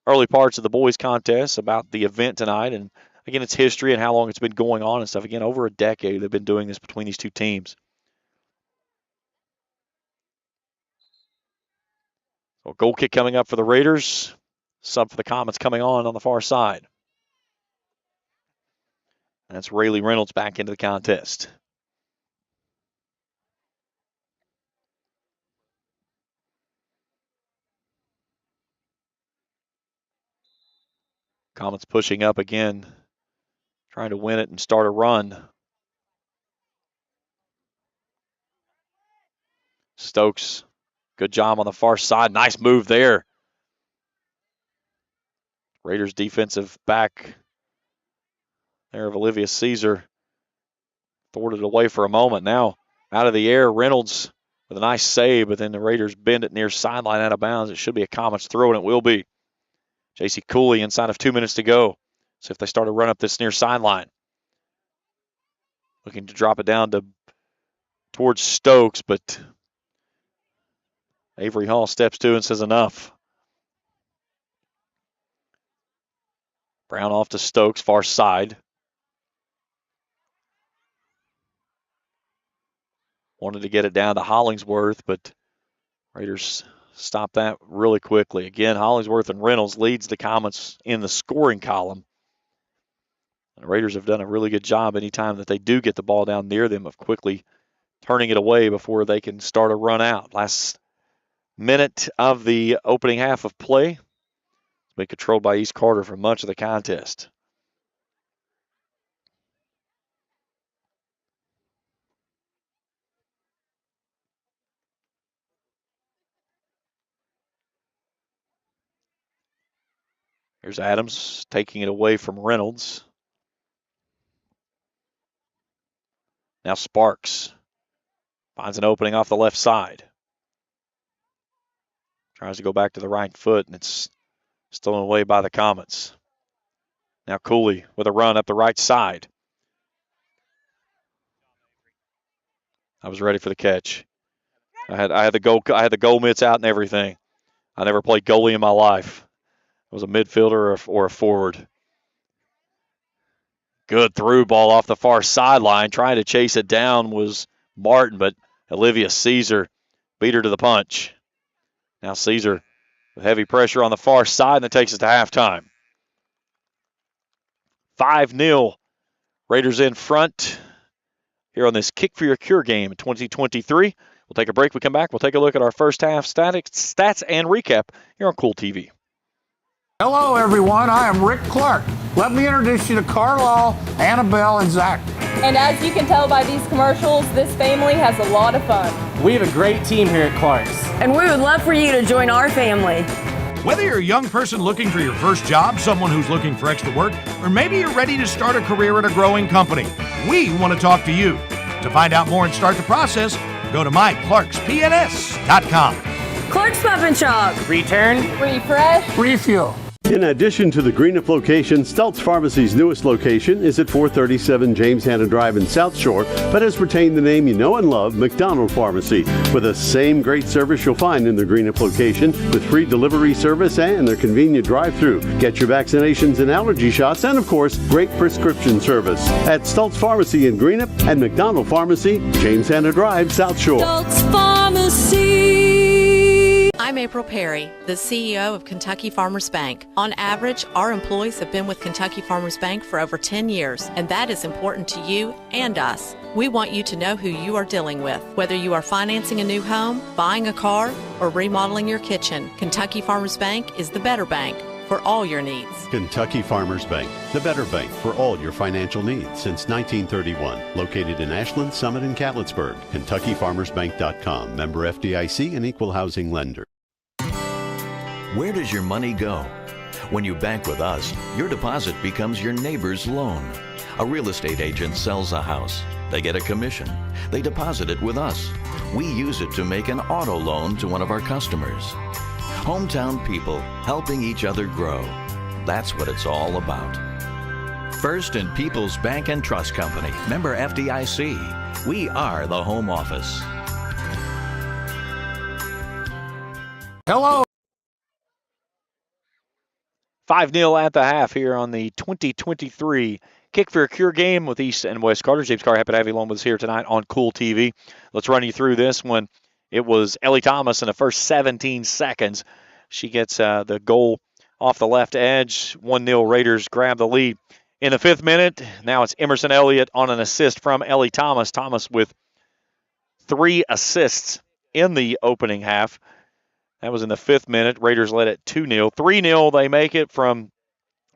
early parts of the boys contest about the event tonight. And again, its history and how long it's been going on and stuff. Again, over a decade they've been doing this between these two teams. So goal kick coming up for the Raiders. Sub for the Comets coming on the far side. That's Rayleigh Reynolds back into the contest. Comets pushing up again, trying to win it and start a run. Stokes, good job on the far side. Nice move there. Raiders defensive back there of Olivia Caesar thwarted away for a moment. Now out of the air, Reynolds with a nice save, but then the Raiders bend it near sideline out of bounds. It should be a Comets throw, and it will be. J.C. Kool inside of 2 minutes to go. So if they start to run up this near sideline. Looking to drop it down towards Stokes, but Avery Hall steps to and says enough. Brown off to Stokes, far side. Wanted to get it down to Hollingsworth, but Raiders stop that really quickly. Again, Hollingsworth and Reynolds leads the Comets in the scoring column. And the Raiders have done a really good job anytime that they do get the ball down near them of quickly turning it away before they can start a run out. Last minute of the opening half of play. It's been controlled by East Carter for much of the contest. Here's Adams taking it away from Reynolds. Now Sparks finds an opening off the left side. Tries to go back to the right foot, and it's stolen away by the Comets. Now Kool with a run up the right side. I was ready for the catch. I had the goal mitts out and everything. I never played goalie in my life. I was a midfielder or a forward. Good through ball off the far sideline. Trying to chase it down was Martin, but Olivia Caesar beat her to the punch. Now Caesar with heavy pressure on the far side, and that takes us to halftime. 5-0. Raiders in front here on this Kick for Your Cure game in 2023. We'll take a break. We come back. We'll take a look at our first half stats and recap here on Kool TV. Hello, everyone. I am Rick Clark. Let me introduce you to Carlisle, Annabelle, and Zach. And as you can tell by these commercials, this family has a lot of fun. We have a great team here at Clark's. And we would love for you to join our family. Whether you're a young person looking for your first job, someone who's looking for extra work, or maybe you're ready to start a career at a growing company, we want to talk to you. To find out more and start the process, go to myclarkspns.com. Clark's Pump and Shop. Return. Refresh. Refuel. In addition to the Greenup location, Stultz Pharmacy's newest location is at 437 James Hanna Drive in South Shore, but has retained the name you know and love, McDonald Pharmacy, with the same great service you'll find in the Greenup location, with free delivery service and their convenient drive-through. Get your vaccinations and allergy shots, and of course, great prescription service at Stultz Pharmacy in Greenup and McDonald Pharmacy, James Hanna Drive, South Shore. Stultz Pharmacy. I'm April Perry, the CEO of Kentucky Farmers Bank. On average, our employees have been with Kentucky Farmers Bank for over 10 years, and that is important to you and us. We want you to know who you are dealing with. Whether you are financing a new home, buying a car, or remodeling your kitchen, Kentucky Farmers Bank is the better bank for all your needs. Kentucky Farmers Bank, the better bank for all your financial needs since 1931. Located in Ashland, Summit, and Catlettsburg. KentuckyFarmersBank.com. Member FDIC and Equal Housing Lender. Where does your money go? When you bank with us, your deposit becomes your neighbor's loan. A real estate agent sells a house. They get a commission. They deposit it with us. We use it to make an auto loan to one of our customers. Hometown people helping each other grow. That's what it's all about. First and People's Bank and Trust Company. Member FDIC. We are the home office. Hello. 5-0 at the half here on the 2023 Kick for a Cure game with East and West Carter. James Carr, happy to have you along with us here tonight on Kool TV. Let's run you through this one. It was Ellie Thomas in the first 17 seconds. She gets the goal off the left edge. 1-0 Raiders grab the lead. In the 5th minute, now it's Emerson Elliott on an assist from Ellie Thomas. Thomas with 3 assists in the opening half. That was in the 5th minute. Raiders led it 2-0. 3-0, they make it from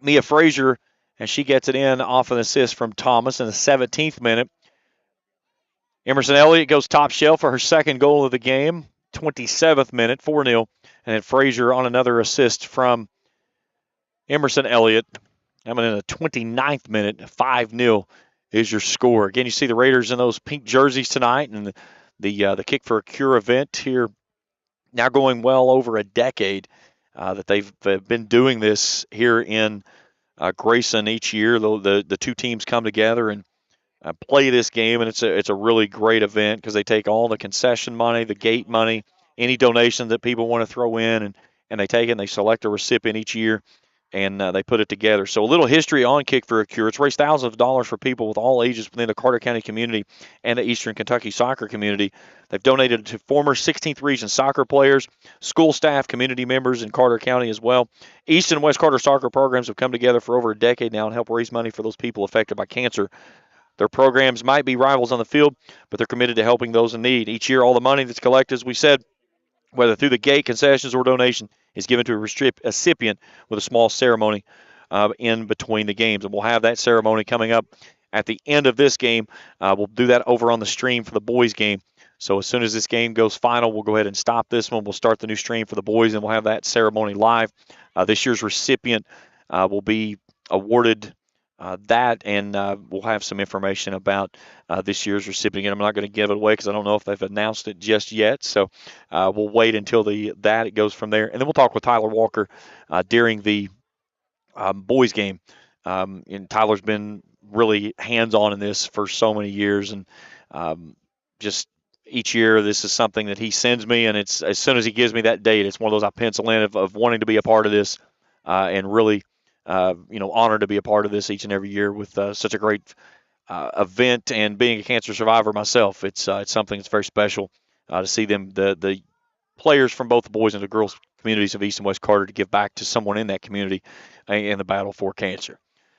Mia Frazier, and she gets it in off an assist from Thomas in the 17th minute. Emerson Elliott goes top shelf for her second goal of the game, 27th minute, 4-0. And then Frazier on another assist from Emerson Elliott. And in the 29th minute, 5-0 is your score. Again, you see the Raiders in those pink jerseys tonight, and the Kick for a Cure event here now going well over a decade that they've been doing this here in Grayson each year. The two teams come together and play this game, and it's a really great event because they take all the concession money, the gate money, any donation that people want to throw in, and they take it and they select a recipient each year, and they put it together. So a little history on Kick for a Cure. It's raised thousands of dollars for people with all ages within the Carter County community and the Eastern Kentucky soccer community. They've donated to former 16th Region soccer players, school staff, community members in Carter County as well. East and West Carter soccer programs have come together for over a decade now and help raise money for those people affected by cancer. Their programs might be rivals on the field, but they're committed to helping those in need. Each year, all the money that's collected, as we said, whether through the gate, concessions, or donation, is given to a recipient with a small ceremony in between the games. And we'll have that ceremony coming up at the end of this game. We'll do that over on the stream for the boys' game. So as soon as this game goes final, we'll go ahead and stop this one. We'll start the new stream for the boys, and we'll have that ceremony live. This year's recipient will be awarded that, and we'll have some information about this year's recipient. I'm not going to give it away because I don't know if they've announced it just yet. So we'll wait until it goes from there. And then we'll talk with Tyler Walker during the boys' game. And Tyler's been really hands-on in this for so many years, and just each year this is something that he sends me, and it's as soon as he gives me that date, it's one of those I pencil in of wanting to be a part of this and really honored to be a part of this each and every year with such a great event. And being a cancer survivor myself, it's something that's very special to see them, the players from both the boys and the girls communities of East and West Carter, to give back to someone in that community in the battle for cancer.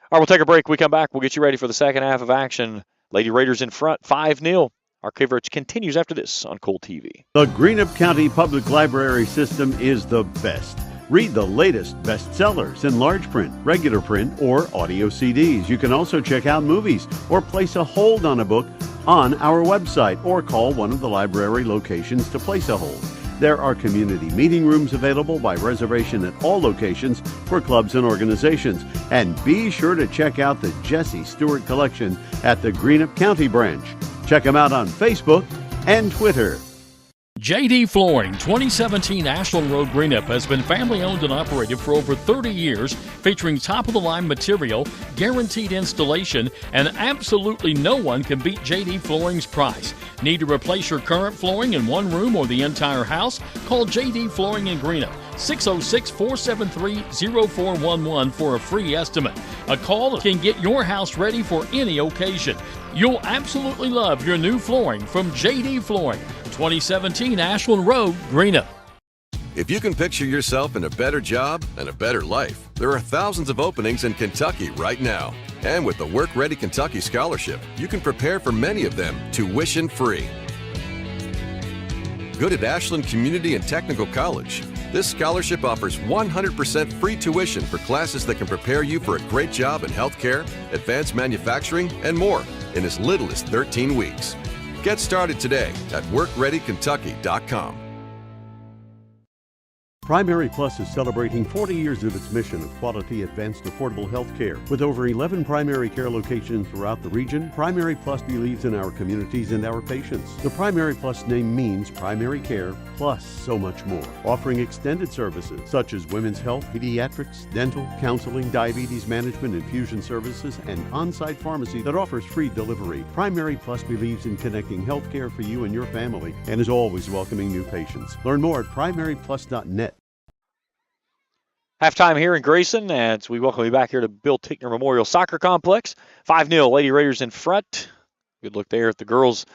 All right, we'll take a break. When we come back, we'll get you ready for the second half of action. Lady Raiders in front, 5-0. Our coverage continues after this on Kool TV. The Greenup County Public Library system is the best. Read the latest bestsellers in large print, regular print, or audio CDs. You can also check out movies or place a hold on a book on our website, or call one of the library locations to place a hold. There are community meeting rooms available by reservation at all locations for clubs and organizations. And be sure to check out the Jesse Stewart collection at the Greenup County branch. Check them out on Facebook and Twitter. JD Flooring, 2017 Ashland Road Greenup has been family owned and operated for over 30 years, featuring top-of-the-line material, guaranteed installation, and absolutely no one can beat JD Flooring's price. Need to replace your current flooring in one room or the entire house? Call JD Flooring in Greenup, 606-473-0411 for a free estimate. A call can get your house ready for any occasion. You'll absolutely love your new flooring from JD Flooring, 2017 Ashland Road, Greenup. If you can picture yourself in a better job and a better life, there are thousands of openings in Kentucky right now. And with the Work Ready Kentucky Scholarship, you can prepare for many of them tuition-free. Good at Ashland Community and Technical College. This scholarship offers 100% free tuition for classes that can prepare you for a great job in healthcare, advanced manufacturing, and more in as little as 13 weeks. Get started today at workreadykentucky.com. Primary Plus is celebrating 40 years of its mission of quality, advanced, affordable health care. With over 11 primary care locations throughout the region, Primary Plus believes in our communities and our patients. The Primary Plus name means primary care plus so much more. Offering extended services such as women's health, pediatrics, dental, counseling, diabetes management, infusion services, and on-site pharmacy that offers free delivery. Primary Plus believes in connecting health care for you and your family and is always welcoming new patients. Learn more at primaryplus.net. Halftime here in Grayson as we welcome you back here to Bill Tickner Memorial Soccer Complex. 5-0, Lady Raiders in front. Good look there at the girls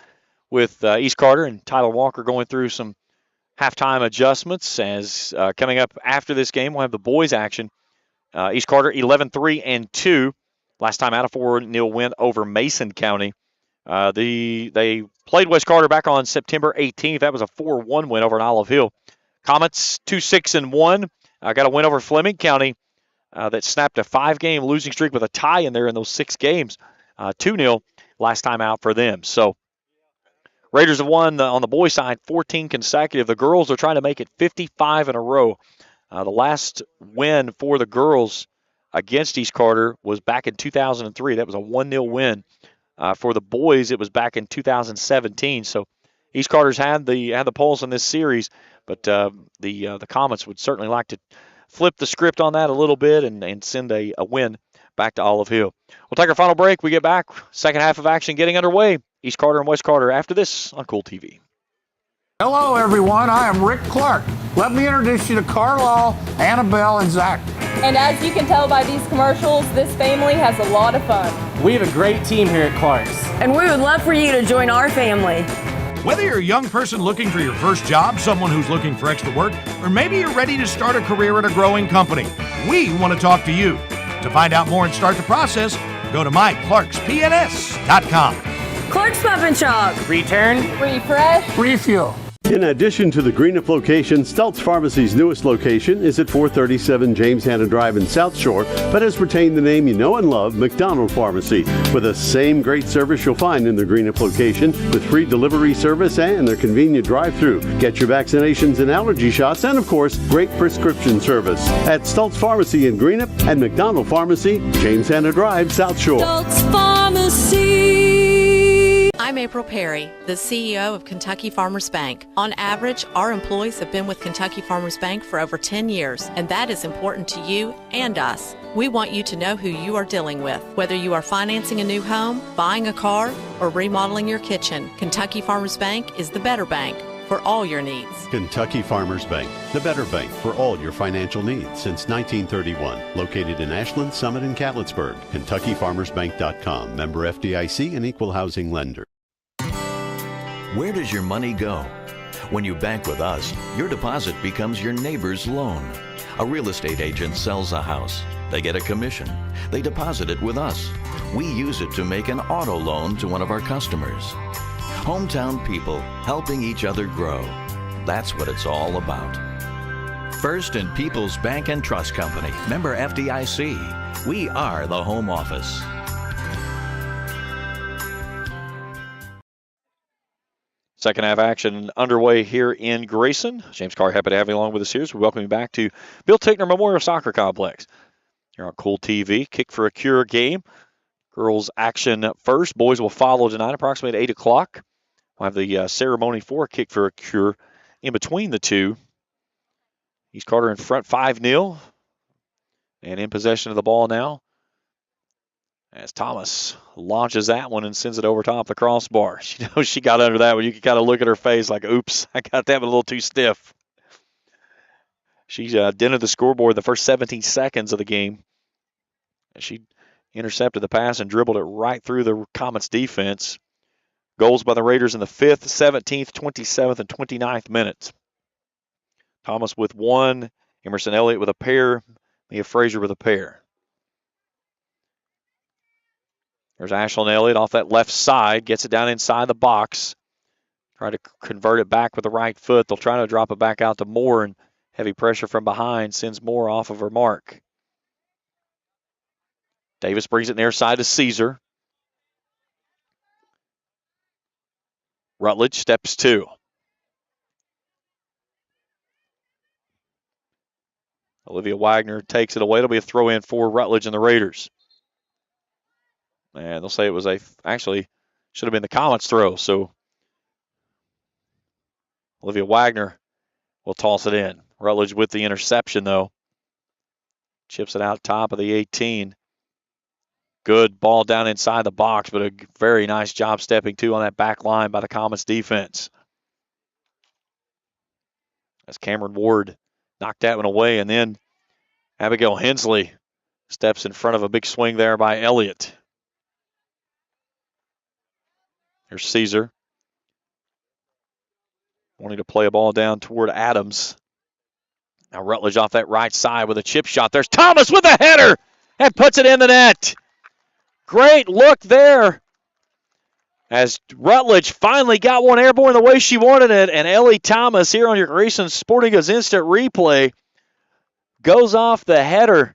with East Carter and Tyler Walker going through some halftime adjustments. As coming up after this game, we'll have the boys action. East Carter 11-3-2. Last time out, a 4-0 win over Mason County. They played West Carter back on September 18th. That was a 4-1 win over an Olive Hill. Comets 2-6-1. Got a win over Fleming County that snapped a 5-game losing streak with a tie in there in those 6 games. 2-0 last time out for them. So Raiders have won on the boys' side 14 consecutive. The girls are trying to make it 55 in a row. The last win for the girls against East Carter was back in 2003. That was a 1-0 win. For the boys, it was back in 2017. So East Carter's had the pulse in this series, but the Comets would certainly like to flip the script on that a little bit and send a win back to Olive Hill. We'll take our final break. We get back. Second half of action getting underway. East Carter and West Carter after this on Kool TV. Hello, everyone. I am Rick Clark. Let me introduce you to Carlisle, Annabelle, and Zach. And as you can tell by these commercials, this family has a lot of fun. We have a great team here at Clark's. And we would love for you to join our family. Whether you're a young person looking for your first job, someone who's looking for extra work, or maybe you're ready to start a career at a growing company, we want to talk to you. To find out more and start the process, go to myclarkspns.com. Clark's Pump and Shop. Return. Refresh. Refuel. In addition to the Greenup location, Stultz Pharmacy's newest location is at 437 James Hanna Drive in South Shore, but has retained the name you know and love, McDonald Pharmacy, with the same great service you'll find in the Greenup location, with free delivery service and their convenient drive-thru. Get your vaccinations and allergy shots, and of course, great prescription service at Stultz Pharmacy in Greenup and McDonald Pharmacy, James Hanna Drive, South Shore. Stultz Pharmacy. I'm April Perry, the CEO of Kentucky Farmers Bank. On average, our employees have been with Kentucky Farmers Bank for over 10 years, and that is important to you and us. We want you to know who you are dealing with. Whether you are financing a new home, buying a car, or remodeling your kitchen, Kentucky Farmers Bank is the better bank for all your needs. Kentucky Farmers Bank, the better bank for all your financial needs since 1931. Located in Ashland, Summit, and Catlettsburg. KentuckyFarmersBank.com. Member FDIC and Equal Housing Lender. Where does your money go? When you bank with us, your deposit becomes your neighbor's loan. A real estate agent sells a house. They get a commission. They deposit it with us. We use it to make an auto loan to one of our customers. Hometown people helping each other grow. That's what it's all about. First and People's Bank and Trust Company. Member FDIC. We are the home office. Second half action underway here in Grayson. James Carr, happy to have you along with us here. So we welcome you back to Bill Tickner Memorial Soccer Complex. Here on Kool TV. Kick for a Cure game. Girls action first. Boys will follow tonight approximately at 8 o'clock. We'll have the ceremony for Kick for a Cure in between the two. East Carter in front 5-0. And in possession of the ball now, as Thomas launches that one and sends it over top the crossbar. She knows she got under that one. You can kind of look at her face like, oops, I got that one a little too stiff. She dented the scoreboard the first 17 seconds of the game. She intercepted the pass and dribbled it right through the Comets defense. Goals by the Raiders in the 5th, 17th, 27th, and 29th minutes. Thomas with 1, Emerson Elliott with a pair, Mia Frazier with a pair. There's Ashlyn Elliott off that left side, gets it down inside the box. Try to convert it back with the right foot. They'll try to drop it back out to Moore, and heavy pressure from behind sends Moore off of her mark. Davis brings it near side to Caesar. Rutledge steps 2. Olivia Wagner takes it away. It'll be a throw in for Rutledge and the Raiders. And they'll say it was actually should have been the Comets throw. So Olivia Wagner will toss it in. Rutledge with the interception, though. Chips it out top of the 18. Good ball down inside the box, but a very nice job stepping to on that back line by the Comets defense. As Cameron Ward knocked that one away, and then Abigail Hensley steps in front of a big swing there by Elliott. Here's Caesar. Wanting to play a ball down toward Adams. Now Rutledge off that right side with a chip shot. There's Thomas with a header and puts it in the net. Great look there as Rutledge finally got one airborne the way she wanted it, and Ellie Thomas here on your Grayson Sporting Goods Instant Replay goes off the header.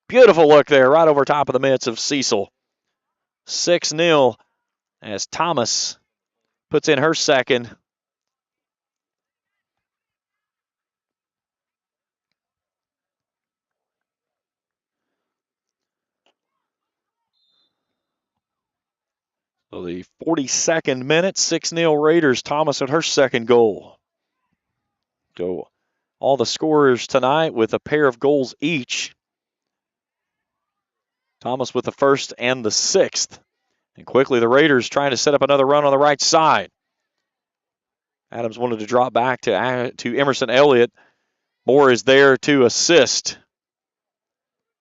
Beautiful look there right over top of the mitts of Cecil. 6-0 as Thomas puts in her second. So the 42nd minute, 6-0 Raiders. Thomas with her second goal. So all the scorers tonight with a pair of goals each. Thomas with the first and the 6th. And quickly the Raiders trying to set up another run on the right side. Adams wanted to drop back to Emerson Elliott. Moore is there to assist.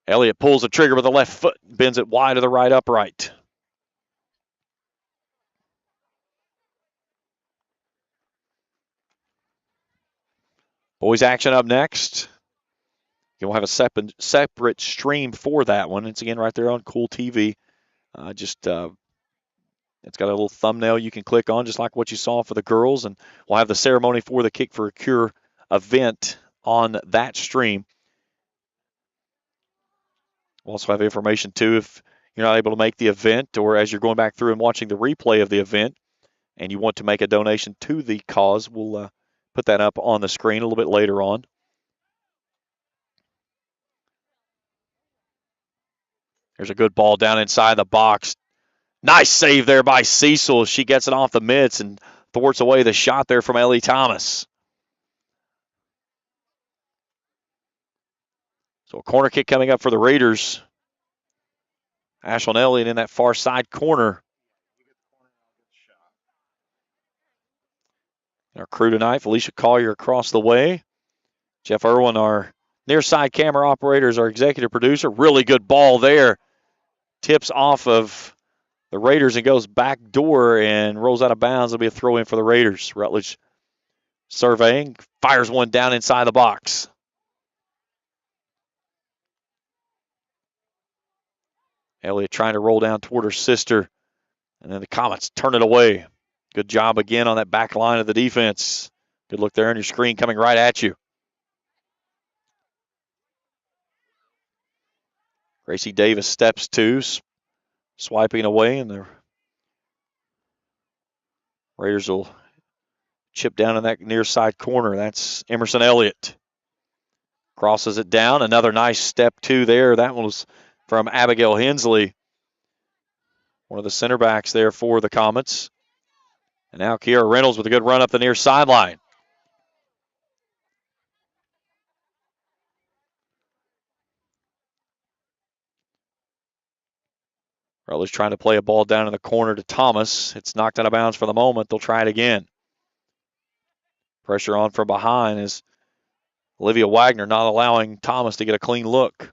Elliott pulls the trigger with the left foot, bends it wide to the right upright. Boys action up next. You'll have a separate stream for that one. It's again right there on Kool TV. It's got a little thumbnail you can click on, just like what you saw for the girls. And we'll have the ceremony for the Kick for a Cure event on that stream. We'll also have information, too, if you're not able to make the event or as you're going back through and watching the replay of the event and you want to make a donation to the cause, we'll put that up on the screen a little bit later on. There's a good ball down inside the box. Nice save there by Cecil. She gets it off the mitts and thwarts away the shot there from Ellie Thomas. So a corner kick coming up for the Raiders. Ashlyn Elliott in that far side corner. Our crew tonight, Felicia Collier across the way. Jeff Irwin, our near side camera operator, is our executive producer. Really good ball there. Tips off of the Raiders and goes back door and rolls out of bounds. It'll be a throw in for the Raiders. Rutledge surveying, fires one down inside the box. Elliott trying to roll down toward her sister, and then the Comets turn it away. Good job again on that back line of the defense. Good look there on your screen coming right at you. Gracie Davis steps to, swiping away, and the Raiders will chip down in that near side corner. That's Emerson Elliott. Crosses it down. Another nice step to there. That one was from Abigail Hensley, one of the center backs there for the Comets. And now Kiara Reynolds with a good run up the near sideline. Rutledge trying to play a ball down in the corner to Thomas. It's knocked out of bounds for the moment. They'll try it again. Pressure on from behind is Olivia Wagner not allowing Thomas to get a clean look.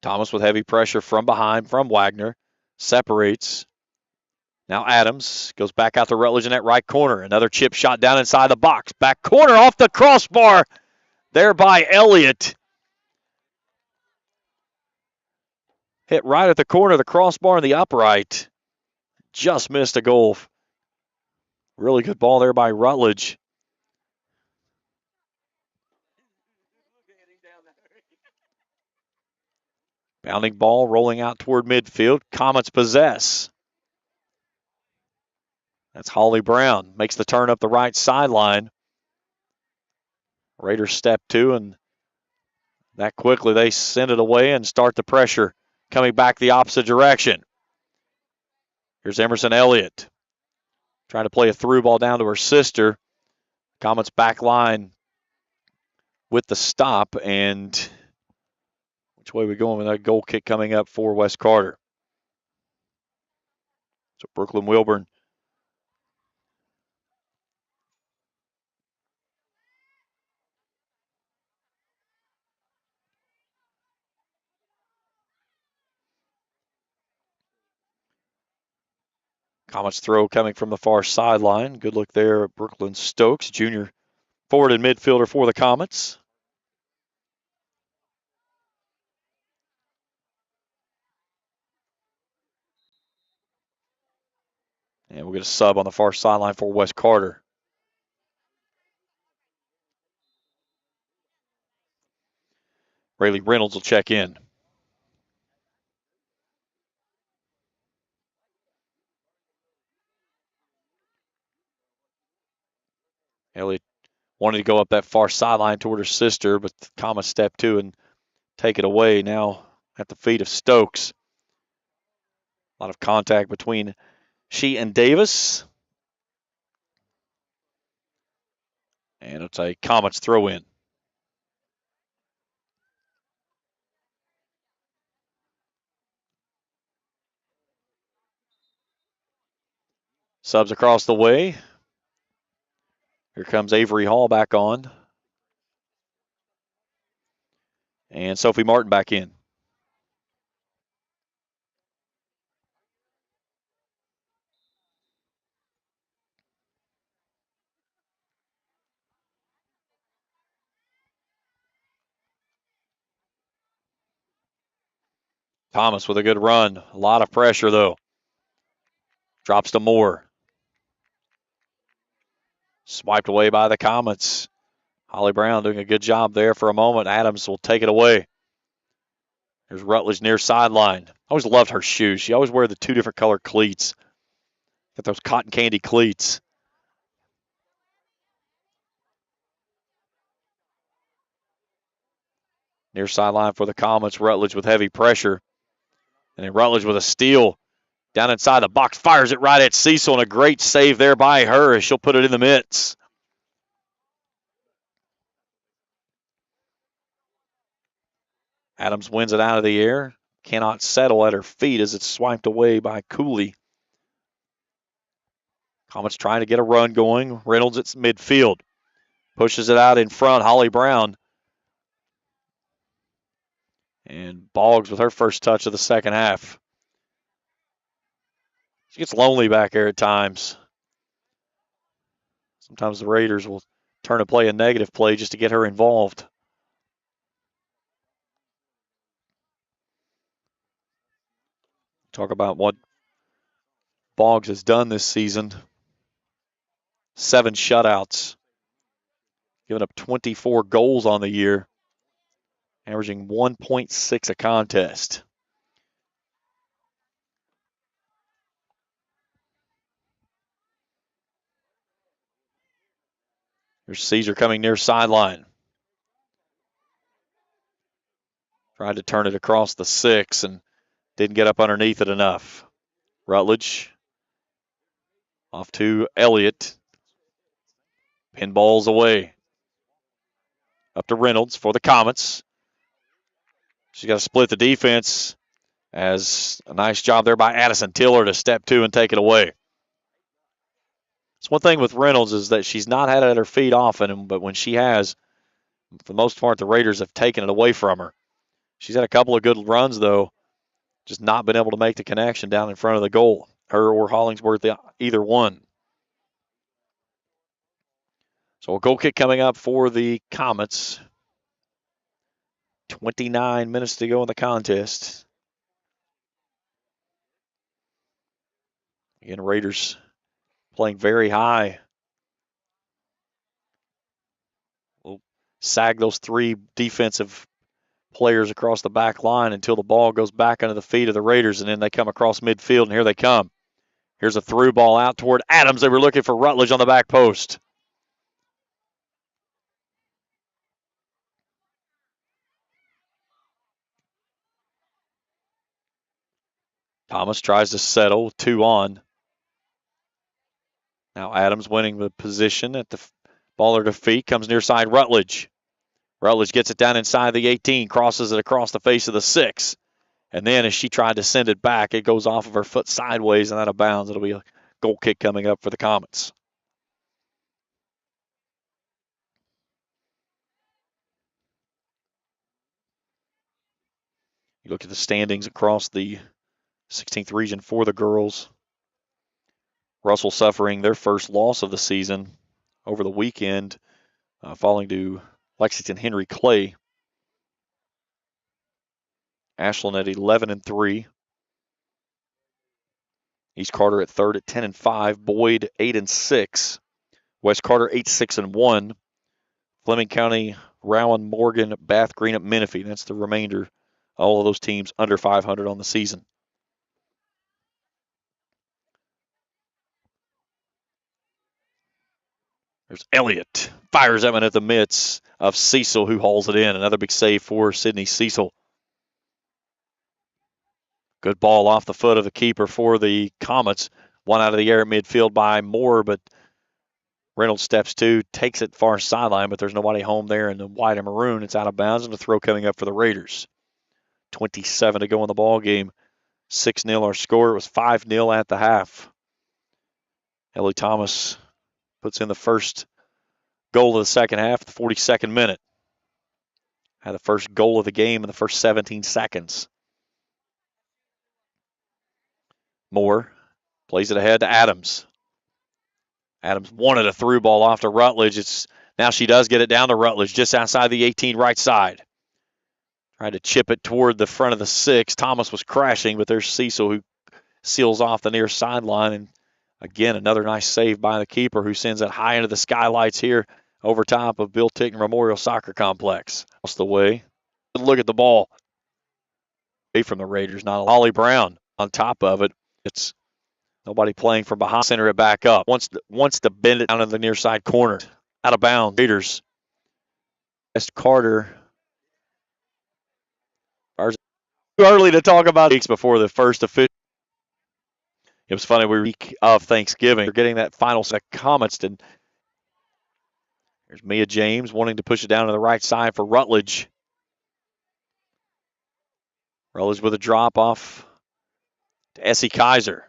Thomas with heavy pressure from behind from Wagner. Separates. Now Adams goes back out to Rutledge in that right corner. Another chip shot down inside the box. Back corner off the crossbar. There by Elliott. Hit right at the corner of the crossbar and the upright. Just missed a goal. Really good ball there by Rutledge. Bounding ball rolling out toward midfield. Comets possess. That's Holly Brown. Makes the turn up the right sideline. Raiders step two, and that quickly they send it away and start the pressure coming back the opposite direction. Here's Emerson Elliott. Trying to play a through ball down to her sister. Comets back line with the stop, and which way are we going with that goal kick coming up for West Carter? So Brooklyn Wilburn Comets throw coming from the far sideline. Good look there at Brooklyn Stokes, junior forward and midfielder for the Comets. And we'll get a sub on the far sideline for West Carter. Rayleigh Reynolds will check in. Elliott wanted to go up that far sideline toward her sister, but the Comets step two and take it away. Now at the feet of Stokes. A lot of contact between she and Davis. And it's a Comets throw in. Subs across the way. Here comes Avery Hall back on. And Sophie Martin back in. Thomas with a good run. A lot of pressure, though. Drops to Moore. Swiped away by the Comets. Holly Brown doing a good job there for a moment. Adams will take it away. There's Rutledge near sideline. I always loved her shoes. She always wear the two different color cleats. Got those cotton candy cleats. Near sideline for the Comets. Rutledge with heavy pressure. And then Rutledge with a steal. Down inside the box. Fires it right at Cecil. And a great save there by her as she'll put it in the mitts. Adams wins it out of the air. Cannot settle at her feet as it's swiped away by Kool. Comets trying to get a run going. Reynolds at midfield. Pushes it out in front. Holly Brown. And Boggs with her first touch of the second half. She gets lonely back there at times. Sometimes the Raiders will turn a play a negative play just to get her involved. Talk about what Boggs has done this season. 7 shutouts. Giving up 24 goals on the year. Averaging 1.6 a contest. Here's Caesar coming near sideline. Tried to turn it across the 6 and didn't get up underneath it enough. Rutledge off to Elliott. Pinballs away. Up to Reynolds for the Comets. She's got to split the defense. As a nice job there by Addison Tiller to step two and take it away. It's one thing with Reynolds is that she's not had it at her feet often, but when she has, for the most part, the Raiders have taken it away from her. She's had a couple of good runs, though, just not been able to make the connection down in front of the goal. Her or Hollingsworth, either one. So a goal kick coming up for the Comets. 29 minutes to go in the contest. Again, Raiders playing very high. We'll sag those three defensive players across the back line until the ball goes back under the feet of the Raiders, and then they come across midfield, and here they come. Here's a through ball out toward Adams. They were looking for Rutledge on the back post. Thomas tries to settle with 2 on. Now Adams winning the position at the baller to feet, comes near side Rutledge. Rutledge gets it down inside the 18, crosses it across the face of the 6. And then as she tried to send it back, it goes off of her foot sideways and out of bounds. It'll be a goal kick coming up for the Comets. You look at the standings across the 16th region for the girls. Russell suffering their first loss of the season over the weekend, falling to Lexington Henry Clay. Ashland at 11-3. East Carter at third at 10-5. Boyd 8-6. West Carter 8-6-1. Fleming County, Rowan, Morgan, Bath, Greenup, Menifee. That's the remainder. All of those teams under 500 on the season. There's Elliott. Fires that one at the mitts of Cecil, who hauls it in. Another big save for Sydney Cecil. Good ball off the foot of the keeper for the Comets. One out of the air at midfield by Moore, but Reynolds steps to, takes it far sideline, but there's nobody home there in the white and maroon. It's out of bounds, and a throw coming up for the Raiders. 27 to go in the ball game. 6-0 our score. It was 5-0 at the half. Ellie Thomas puts in the first goal of the second half, the 42nd minute. Had the first goal of the game in the first 17 seconds. Moore plays it ahead to Adams. Adams wanted a through ball off to Rutledge. Now she does get it down to Rutledge just outside the 18 right side. Tried to chip it toward the front of the 6. Thomas was crashing, but there's Cecil who seals off the near sideline. And again, another nice save by the keeper who sends it high into the skylights here over top of Bill Tickner Memorial Soccer Complex. That's the way. Look at the ball. From the Raiders, not Holly Brown on top of it. It's nobody playing from behind. Center it back up. Wants to bend it down in the near side corner. Out of bounds. Raiders. West Carter. Too early to talk about weeks before the first official. It was funny. We were week of Thanksgiving. We're getting that final set of Comets. And here's Mia James wanting to push it down to the right side for Rutledge. Rutledge with a drop off to Essie Kaiser.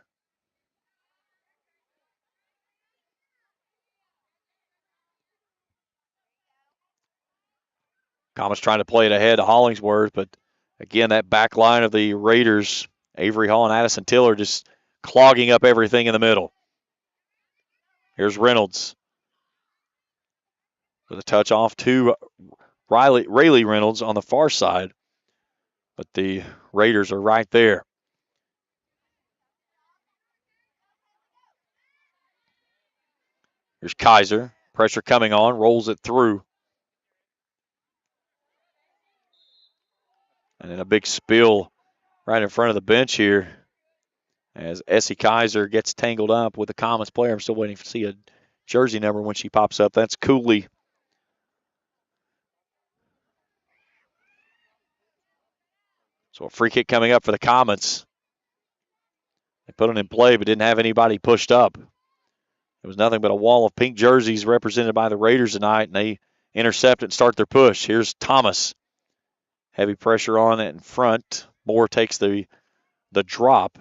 Comets trying to play it ahead to Hollingsworth, but again, that back line of the Raiders, Avery Hall and Addison Tiller, just clogging up everything in the middle. Here's Reynolds with a touch off to Rayleigh Reynolds on the far side, but the Raiders are right there. Here's Kaiser. Pressure coming on, rolls it through. And then a big spill right in front of the bench here as Essie Kaiser gets tangled up with the Comets player. I'm still waiting to see a jersey number when she pops up. That's Kool. So a free kick coming up for the Comets. They put it in play but didn't have anybody pushed up. It was nothing but a wall of pink jerseys represented by the Raiders tonight, and they intercept it and start their push. Here's Thomas. Heavy pressure on it in front. Moore takes the drop.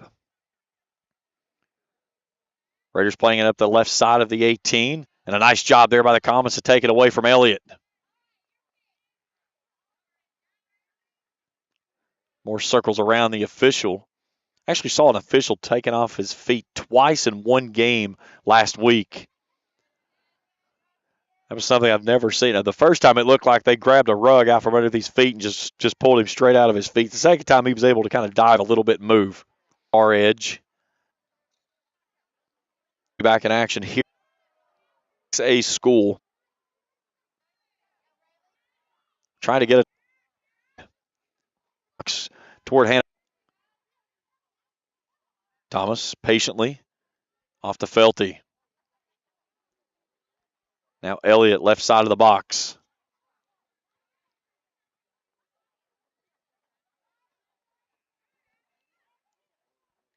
Raiders playing it up the left side of the 18, and a nice job there by the Comets to take it away from Elliott. Moore circles around the official. Actually saw an official taken off his feet twice in one game last week. That was something I've never seen. Now, the first time it looked like they grabbed a rug out from under his feet and just pulled him straight out of his feet. The second time he was able to kind of dive a little bit and move. Far edge. Back in action here. A school. Trying to get it toward Hannah. Thomas patiently off to Felty. Now Elliott left side of the box.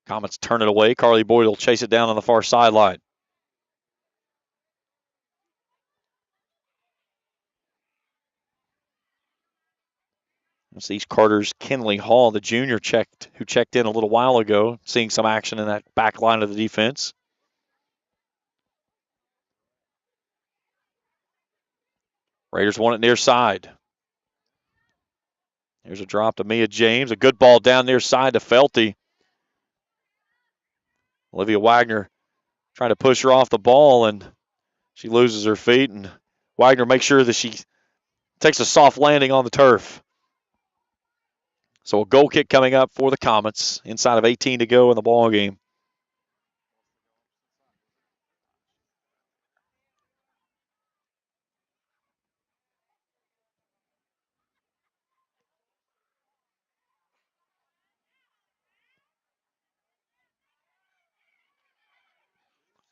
Comets turn it away. Carly Boyd will chase it down on the far sideline. It's East Carter's Kenley Hall, the junior who checked in a little while ago, seeing some action in that back line of the defense. Raiders want it near side. Here's a drop to Mia James. A good ball down near side to Felty. Olivia Wagner trying to push her off the ball, and she loses her feet, and Wagner makes sure that she takes a soft landing on the turf. So a goal kick coming up for the Comets. Inside of 18 to go in the ball game.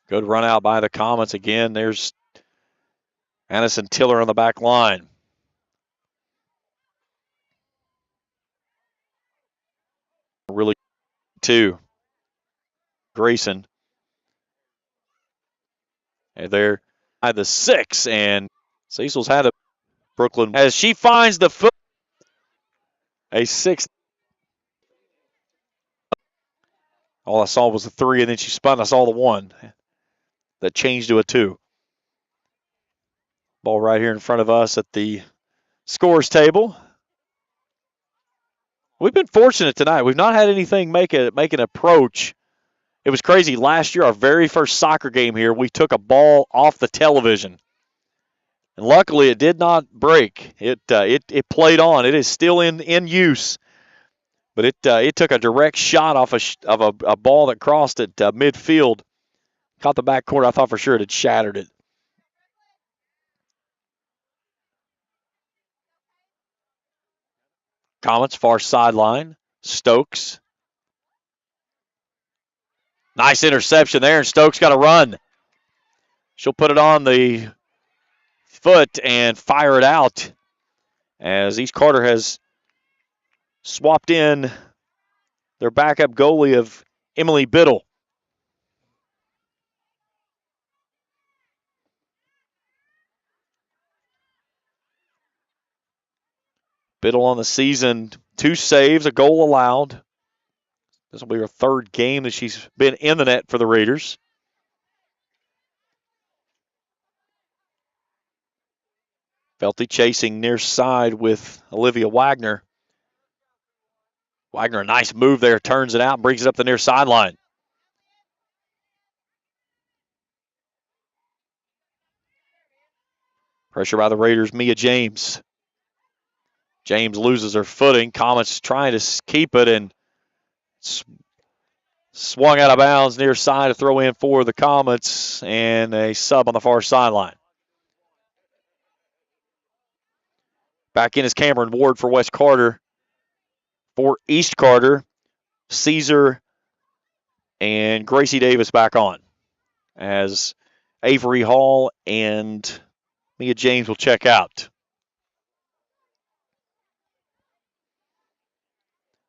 Good run out by the Comets again. There's Addison Tiller on the back line. Really, too. Grayson. And there by the 6, and Cecil's had a Brooklyn as she finds the foot. A 6. All I saw was a 3, and then she spun. I saw the 1 that changed to a 2. Ball right here in front of us at the scores table. We've been fortunate tonight. We've not had anything make an approach. It was crazy. Last year, our very first soccer game here, we took a ball off the television. And luckily, it did not break. It played on. It is still in use. But it took a direct shot off of a ball that crossed at midfield. Caught the back corner. I thought for sure it had shattered it. Comets, far sideline. Stokes. Nice interception there, and Stokes got to run. She'll put it on the foot and fire it out as East Carter has swapped in their backup goalie of Emily Biddle. Biddle on the season, 2 saves, a goal allowed. This will be her 3rd game that she's been in the net for the Raiders. Felty chasing near side with Olivia Wagner. Wagner, a nice move there, turns it out, brings it up the near sideline. Pressure by the Raiders, Mia James. James loses her footing. Comets trying to keep it and swung out of bounds near side to throw in for the Comets, and a sub on the far sideline. Back in is Cameron Ward for West Carter. For East Carter, Caesar and Gracie Davis back on as Avery Hall and Mia James will check out.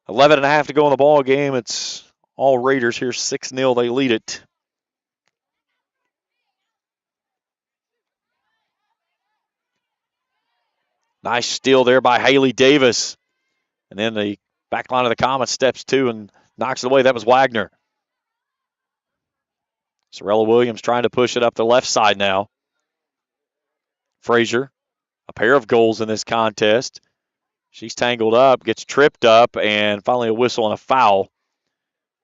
11.5 to go in the ball game. It's all Raiders here 6-0. They lead it. Nice steal there by Haley Davis. And then the back line of the Comets steps to and knocks it away. That was Wagner. Sorella Williams trying to push it up the left side now. Frazier, a pair of goals in this contest. She's tangled up, gets tripped up, and finally a whistle and a foul.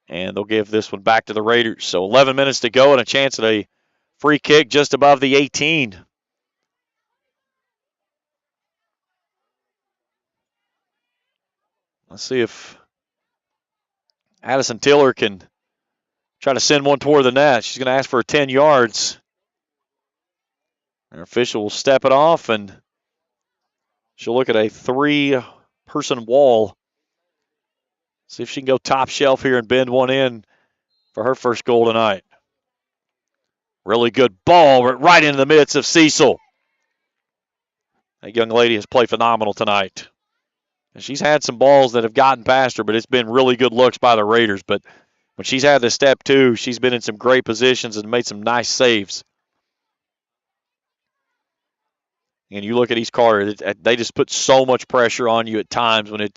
And they'll give this one back to the Raiders. So 11 minutes to go and a chance at a free kick just above the 18. Let's see if Addison Tiller can try to send one toward the net. She's going to ask for 10 yards. Our official will step it off, and she'll look at a 3-person wall. See if she can go top shelf here and bend one in for her first goal tonight. Really good ball right into the midst of Cecil. That young lady has played phenomenal tonight. And she's had some balls that have gotten past her, but it's been really good looks by the Raiders. But when she's had the step two, she's been in some great positions and made some nice saves. And you look at East Carter, they just put so much pressure on you at times when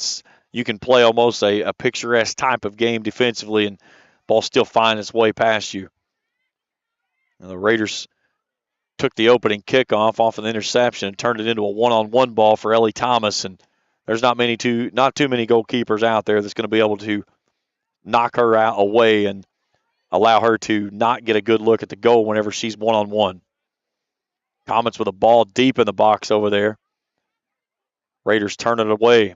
you can play almost a picturesque type of game defensively and ball still find its way past you. And the Raiders took the opening kickoff off an interception and turned it into a one-on-one ball for Ellie Thomas. And there's not too many goalkeepers out there that's going to be able to knock her out away and allow her to not get a good look at the goal whenever she's one-on-one. Comets with a ball deep in the box over there. Raiders turn it away.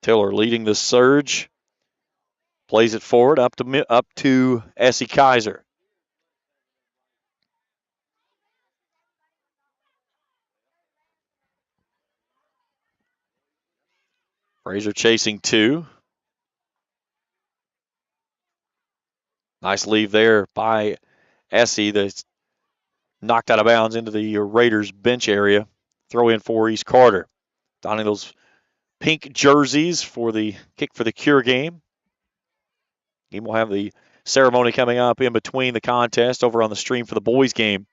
Tiller leading the surge. Plays it forward up to Essie Kaiser. Frazier chasing two. Nice leave there by Essie that's knocked out of bounds into the Raiders bench area. Throw in for East Carter. Donning those pink jerseys for the Kick for the Cure game. Game will have the ceremony coming up in between the contest over on the stream for the boys game.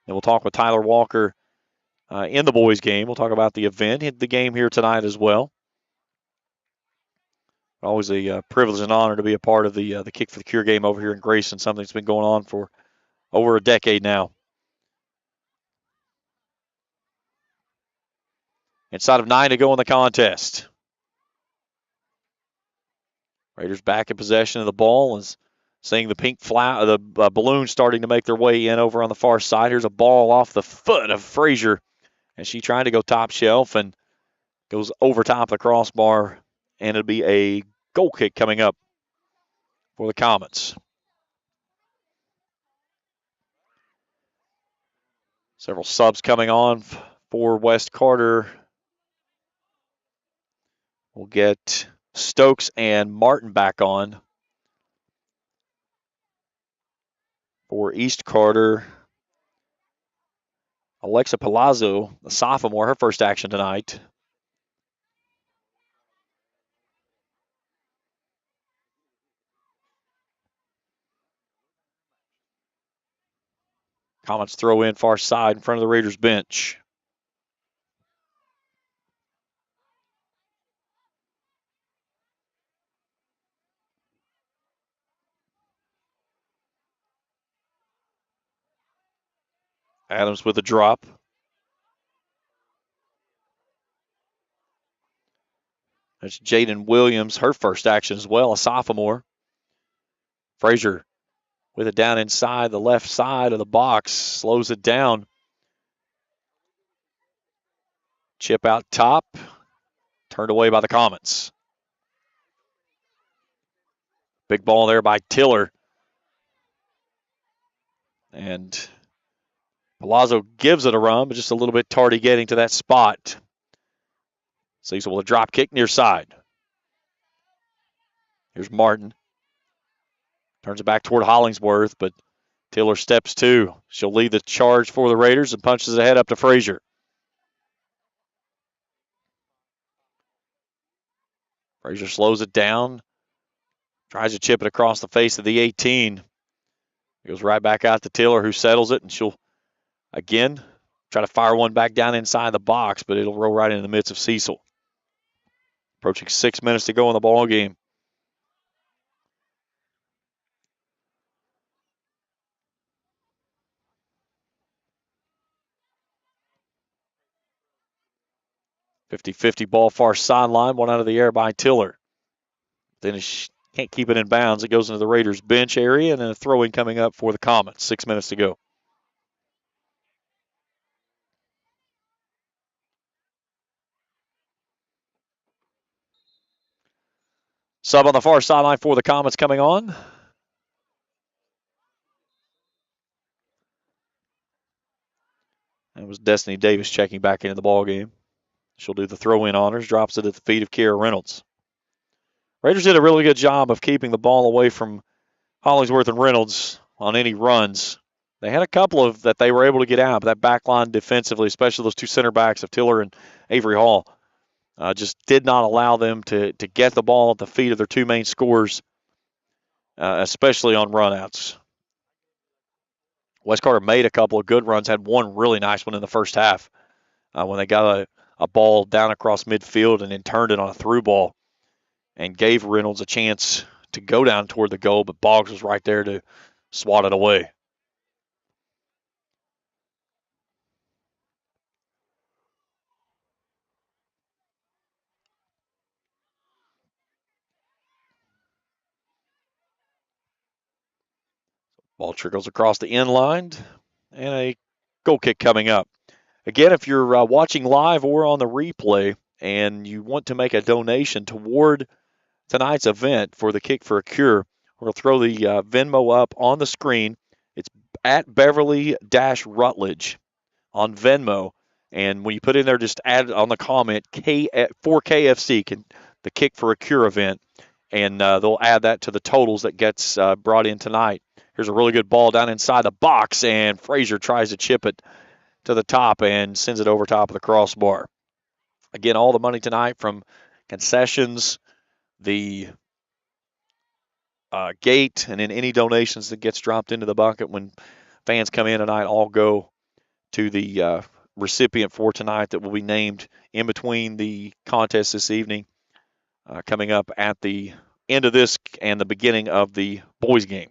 And we'll talk with Tyler Walker in the boys game. We'll talk about the event, the game here tonight as well. Always a privilege and honor to be a part of the Kick for the Cure game over here in Grayson, something that's been going on for over a decade now. Inside of 9 to go in the contest. Raiders back in possession of the ball and seeing the pink the balloon starting to make their way in over on the far side. Here's a ball off the foot of Frazier, and she trying to go top shelf and goes over top the crossbar, and it'll be a goal kick coming up for the Comets. Several subs coming on for West Carter. We'll get Stokes and Martin back on. For East Carter, Alexa Palazzo, the sophomore, her first action tonight. Comets throw in far side in front of the Raiders bench. Adams with a drop. That's Jaden Williams, her first action as well, a sophomore. Frazier with it down inside the left side of the box, slows it down. Chip out top, turned away by the Comets. Big ball there by Tiller. And Palazzo gives it a run, but just a little bit tardy getting to that spot. Cecil with a drop kick near side. Here's Martin. Turns it back toward Hollingsworth, but Tiller steps to. She'll lead the charge for the Raiders and punches ahead up to Frazier. Frazier slows it down. Tries to chip it across the face of the 18. It goes right back out to Tiller, who settles it, and she'll, again, try to fire one back down inside the box, but it'll roll right into the midst of Cecil. Approaching 6 minutes to go in the ball game. .50 ball far sideline, one out of the air by Tiller. Then can't keep it in bounds. It goes into the Raiders bench area, and then a throw-in coming up for the Comets. 6 minutes to go. Sub on the far sideline for the Comets coming on. That was Destiny Davis checking back into the ball game. She'll do the throw-in honors, drops it at the feet of Kiera Reynolds. Raiders did a really good job of keeping the ball away from Hollingsworth and Reynolds on any runs. They had a couple of that they were able to get out, but that back line defensively, especially those two center backs of Tiller and Avery Hall, just did not allow them to get the ball at the feet of their two main scorers, especially on runouts. West Carter made a couple of good runs, had one really nice one in the first half when they got a ball down across midfield and then turned it on a through ball and gave Reynolds a chance to go down toward the goal, but Boggs was right there to swat it away. Ball trickles across the end line, and a goal kick coming up. Again, if you're watching live or on the replay and you want to make a donation toward tonight's event for the Kick for a Cure, we're going to throw the Venmo up on the screen. It's at Beverly-Rutledge on Venmo. And when you put in there, just add on the comment for KFC, the Kick for a Cure event, and they'll add that to the totals that gets brought in tonight. Here's a really good ball down inside the box, and Frazier tries to chip it to the top and sends it over top of the crossbar. Again, all the money tonight from concessions, the gate, and then any donations that gets dropped into the bucket when fans come in tonight all go to the recipient for tonight that will be named in between the contest this evening, coming up at the end of this and the beginning of the boys game.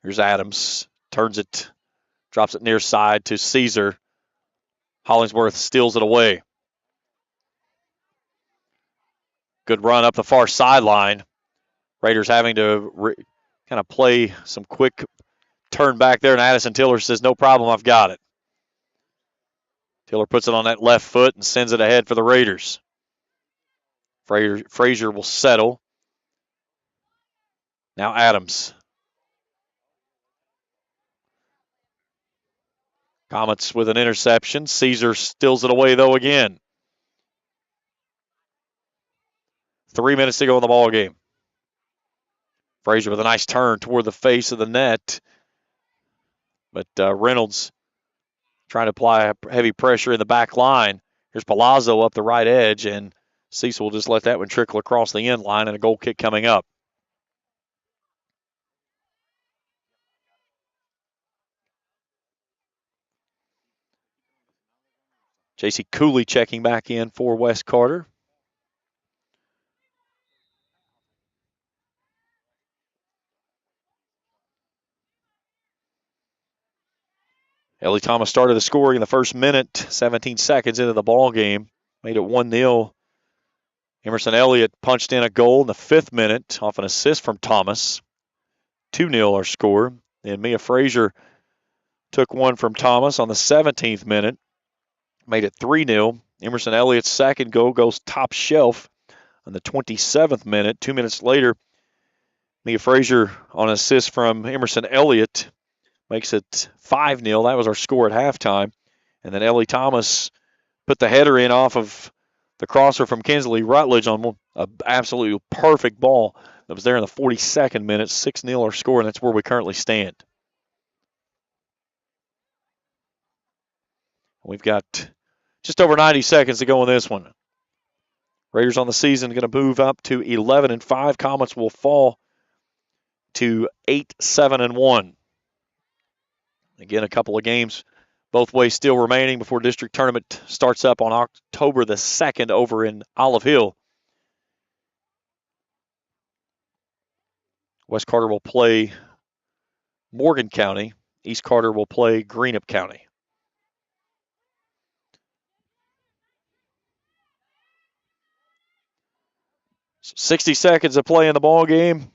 Here's Adams, turns it, drops it near side to Caesar. Hollingsworth steals it away. Good run up the far sideline. Raiders having to kind of play some quick turn back there, and Addison Tiller says, no problem, I've got it. Tiller puts it on that left foot and sends it ahead for the Raiders. Frazier will settle. Now Adams. Comets with an interception. Caesar steals it away, though, again. 3 minutes to go in the ball game. Frazier with a nice turn toward the face of the net. But Reynolds trying to apply heavy pressure in the back line. Here's Palazzo up the right edge, and Cecil will just let that one trickle across the end line, and a goal kick coming up. J.C. Cooley checking back in for West Carter. Ellie Thomas started the scoring in the first minute, 17 seconds into the ball game. Made it 1-0. Emerson Elliott punched in a goal in the 5th minute off an assist from Thomas. 2-0 our score. And Mia Frazier took one from Thomas on the 17th minute. Made it 3-0. Emerson Elliott's second goal goes top shelf on the 27th minute. 2 minutes later, Mia Frazier on an assist from Emerson Elliott makes it 5-0. That was our score at halftime. And then Ellie Thomas put the header in off of the crosser from Kinsley Rutledge on an absolutely perfect ball that was there in the 42nd minute. 6-0 our score, and that's where we currently stand. We've got Just over 90 seconds to go in this one. Raiders on the season going to move up to 11-5. Comets will fall to 8-7-1. Again, a couple of games both ways still remaining before district tournament starts up on October the 2nd over in Olive Hill. West Carter will play Morgan County. East Carter will play Greenup County. So 60 seconds of play in the ball game.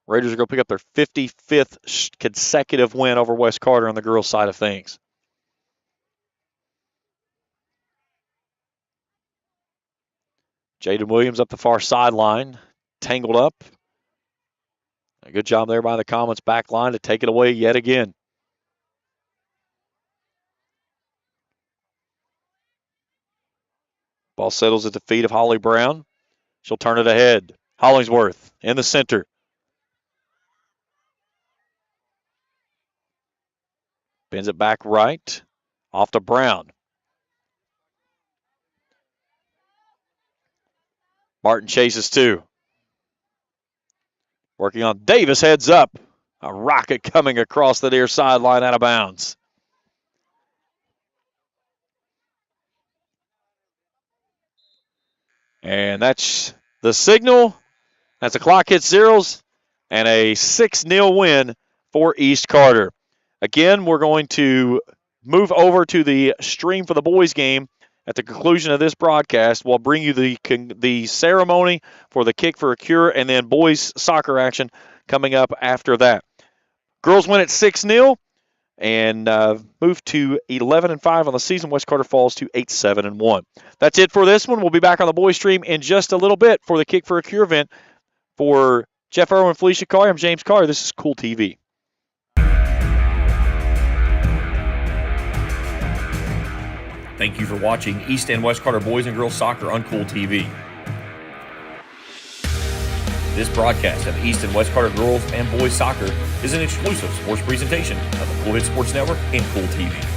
Raiders are going to pick up their 55th consecutive win over West Carter on the girls' side of things. Jaden Williams up the far sideline, tangled up. A good job there by the Comets back line to take it away yet again. Ball settles at the feet of Holly Brown. She'll turn it ahead. Hollingsworth in the center. Bends it back right. Off to Brown. Martin chases two. Working on Davis, heads up. A rocket coming across the near sideline out of bounds. And that's the signal. As the clock hits zeros, and a 6-0 win for East Carter. Again, we're going to move over to the stream for the boys game at the conclusion of this broadcast. We'll bring you the ceremony for the Kick for a Cure and then boys soccer action coming up after that. Girls win at 6-0 and move to 11-5 on the season. West Carter falls to 8-7-1. That's it for this one. We'll be back on the boys stream in just a little bit for the Kick for a Cure event. For Jeff Irwin, Felicia Carr, I'm James Carr. This is Kool TV. Thank you for watching East and West Carter Boys and Girls Soccer on Kool TV. This broadcast of East and West Carter Girls and Boys Soccer is an exclusive sports presentation of the Kool Hit Sports Network and Kool TV.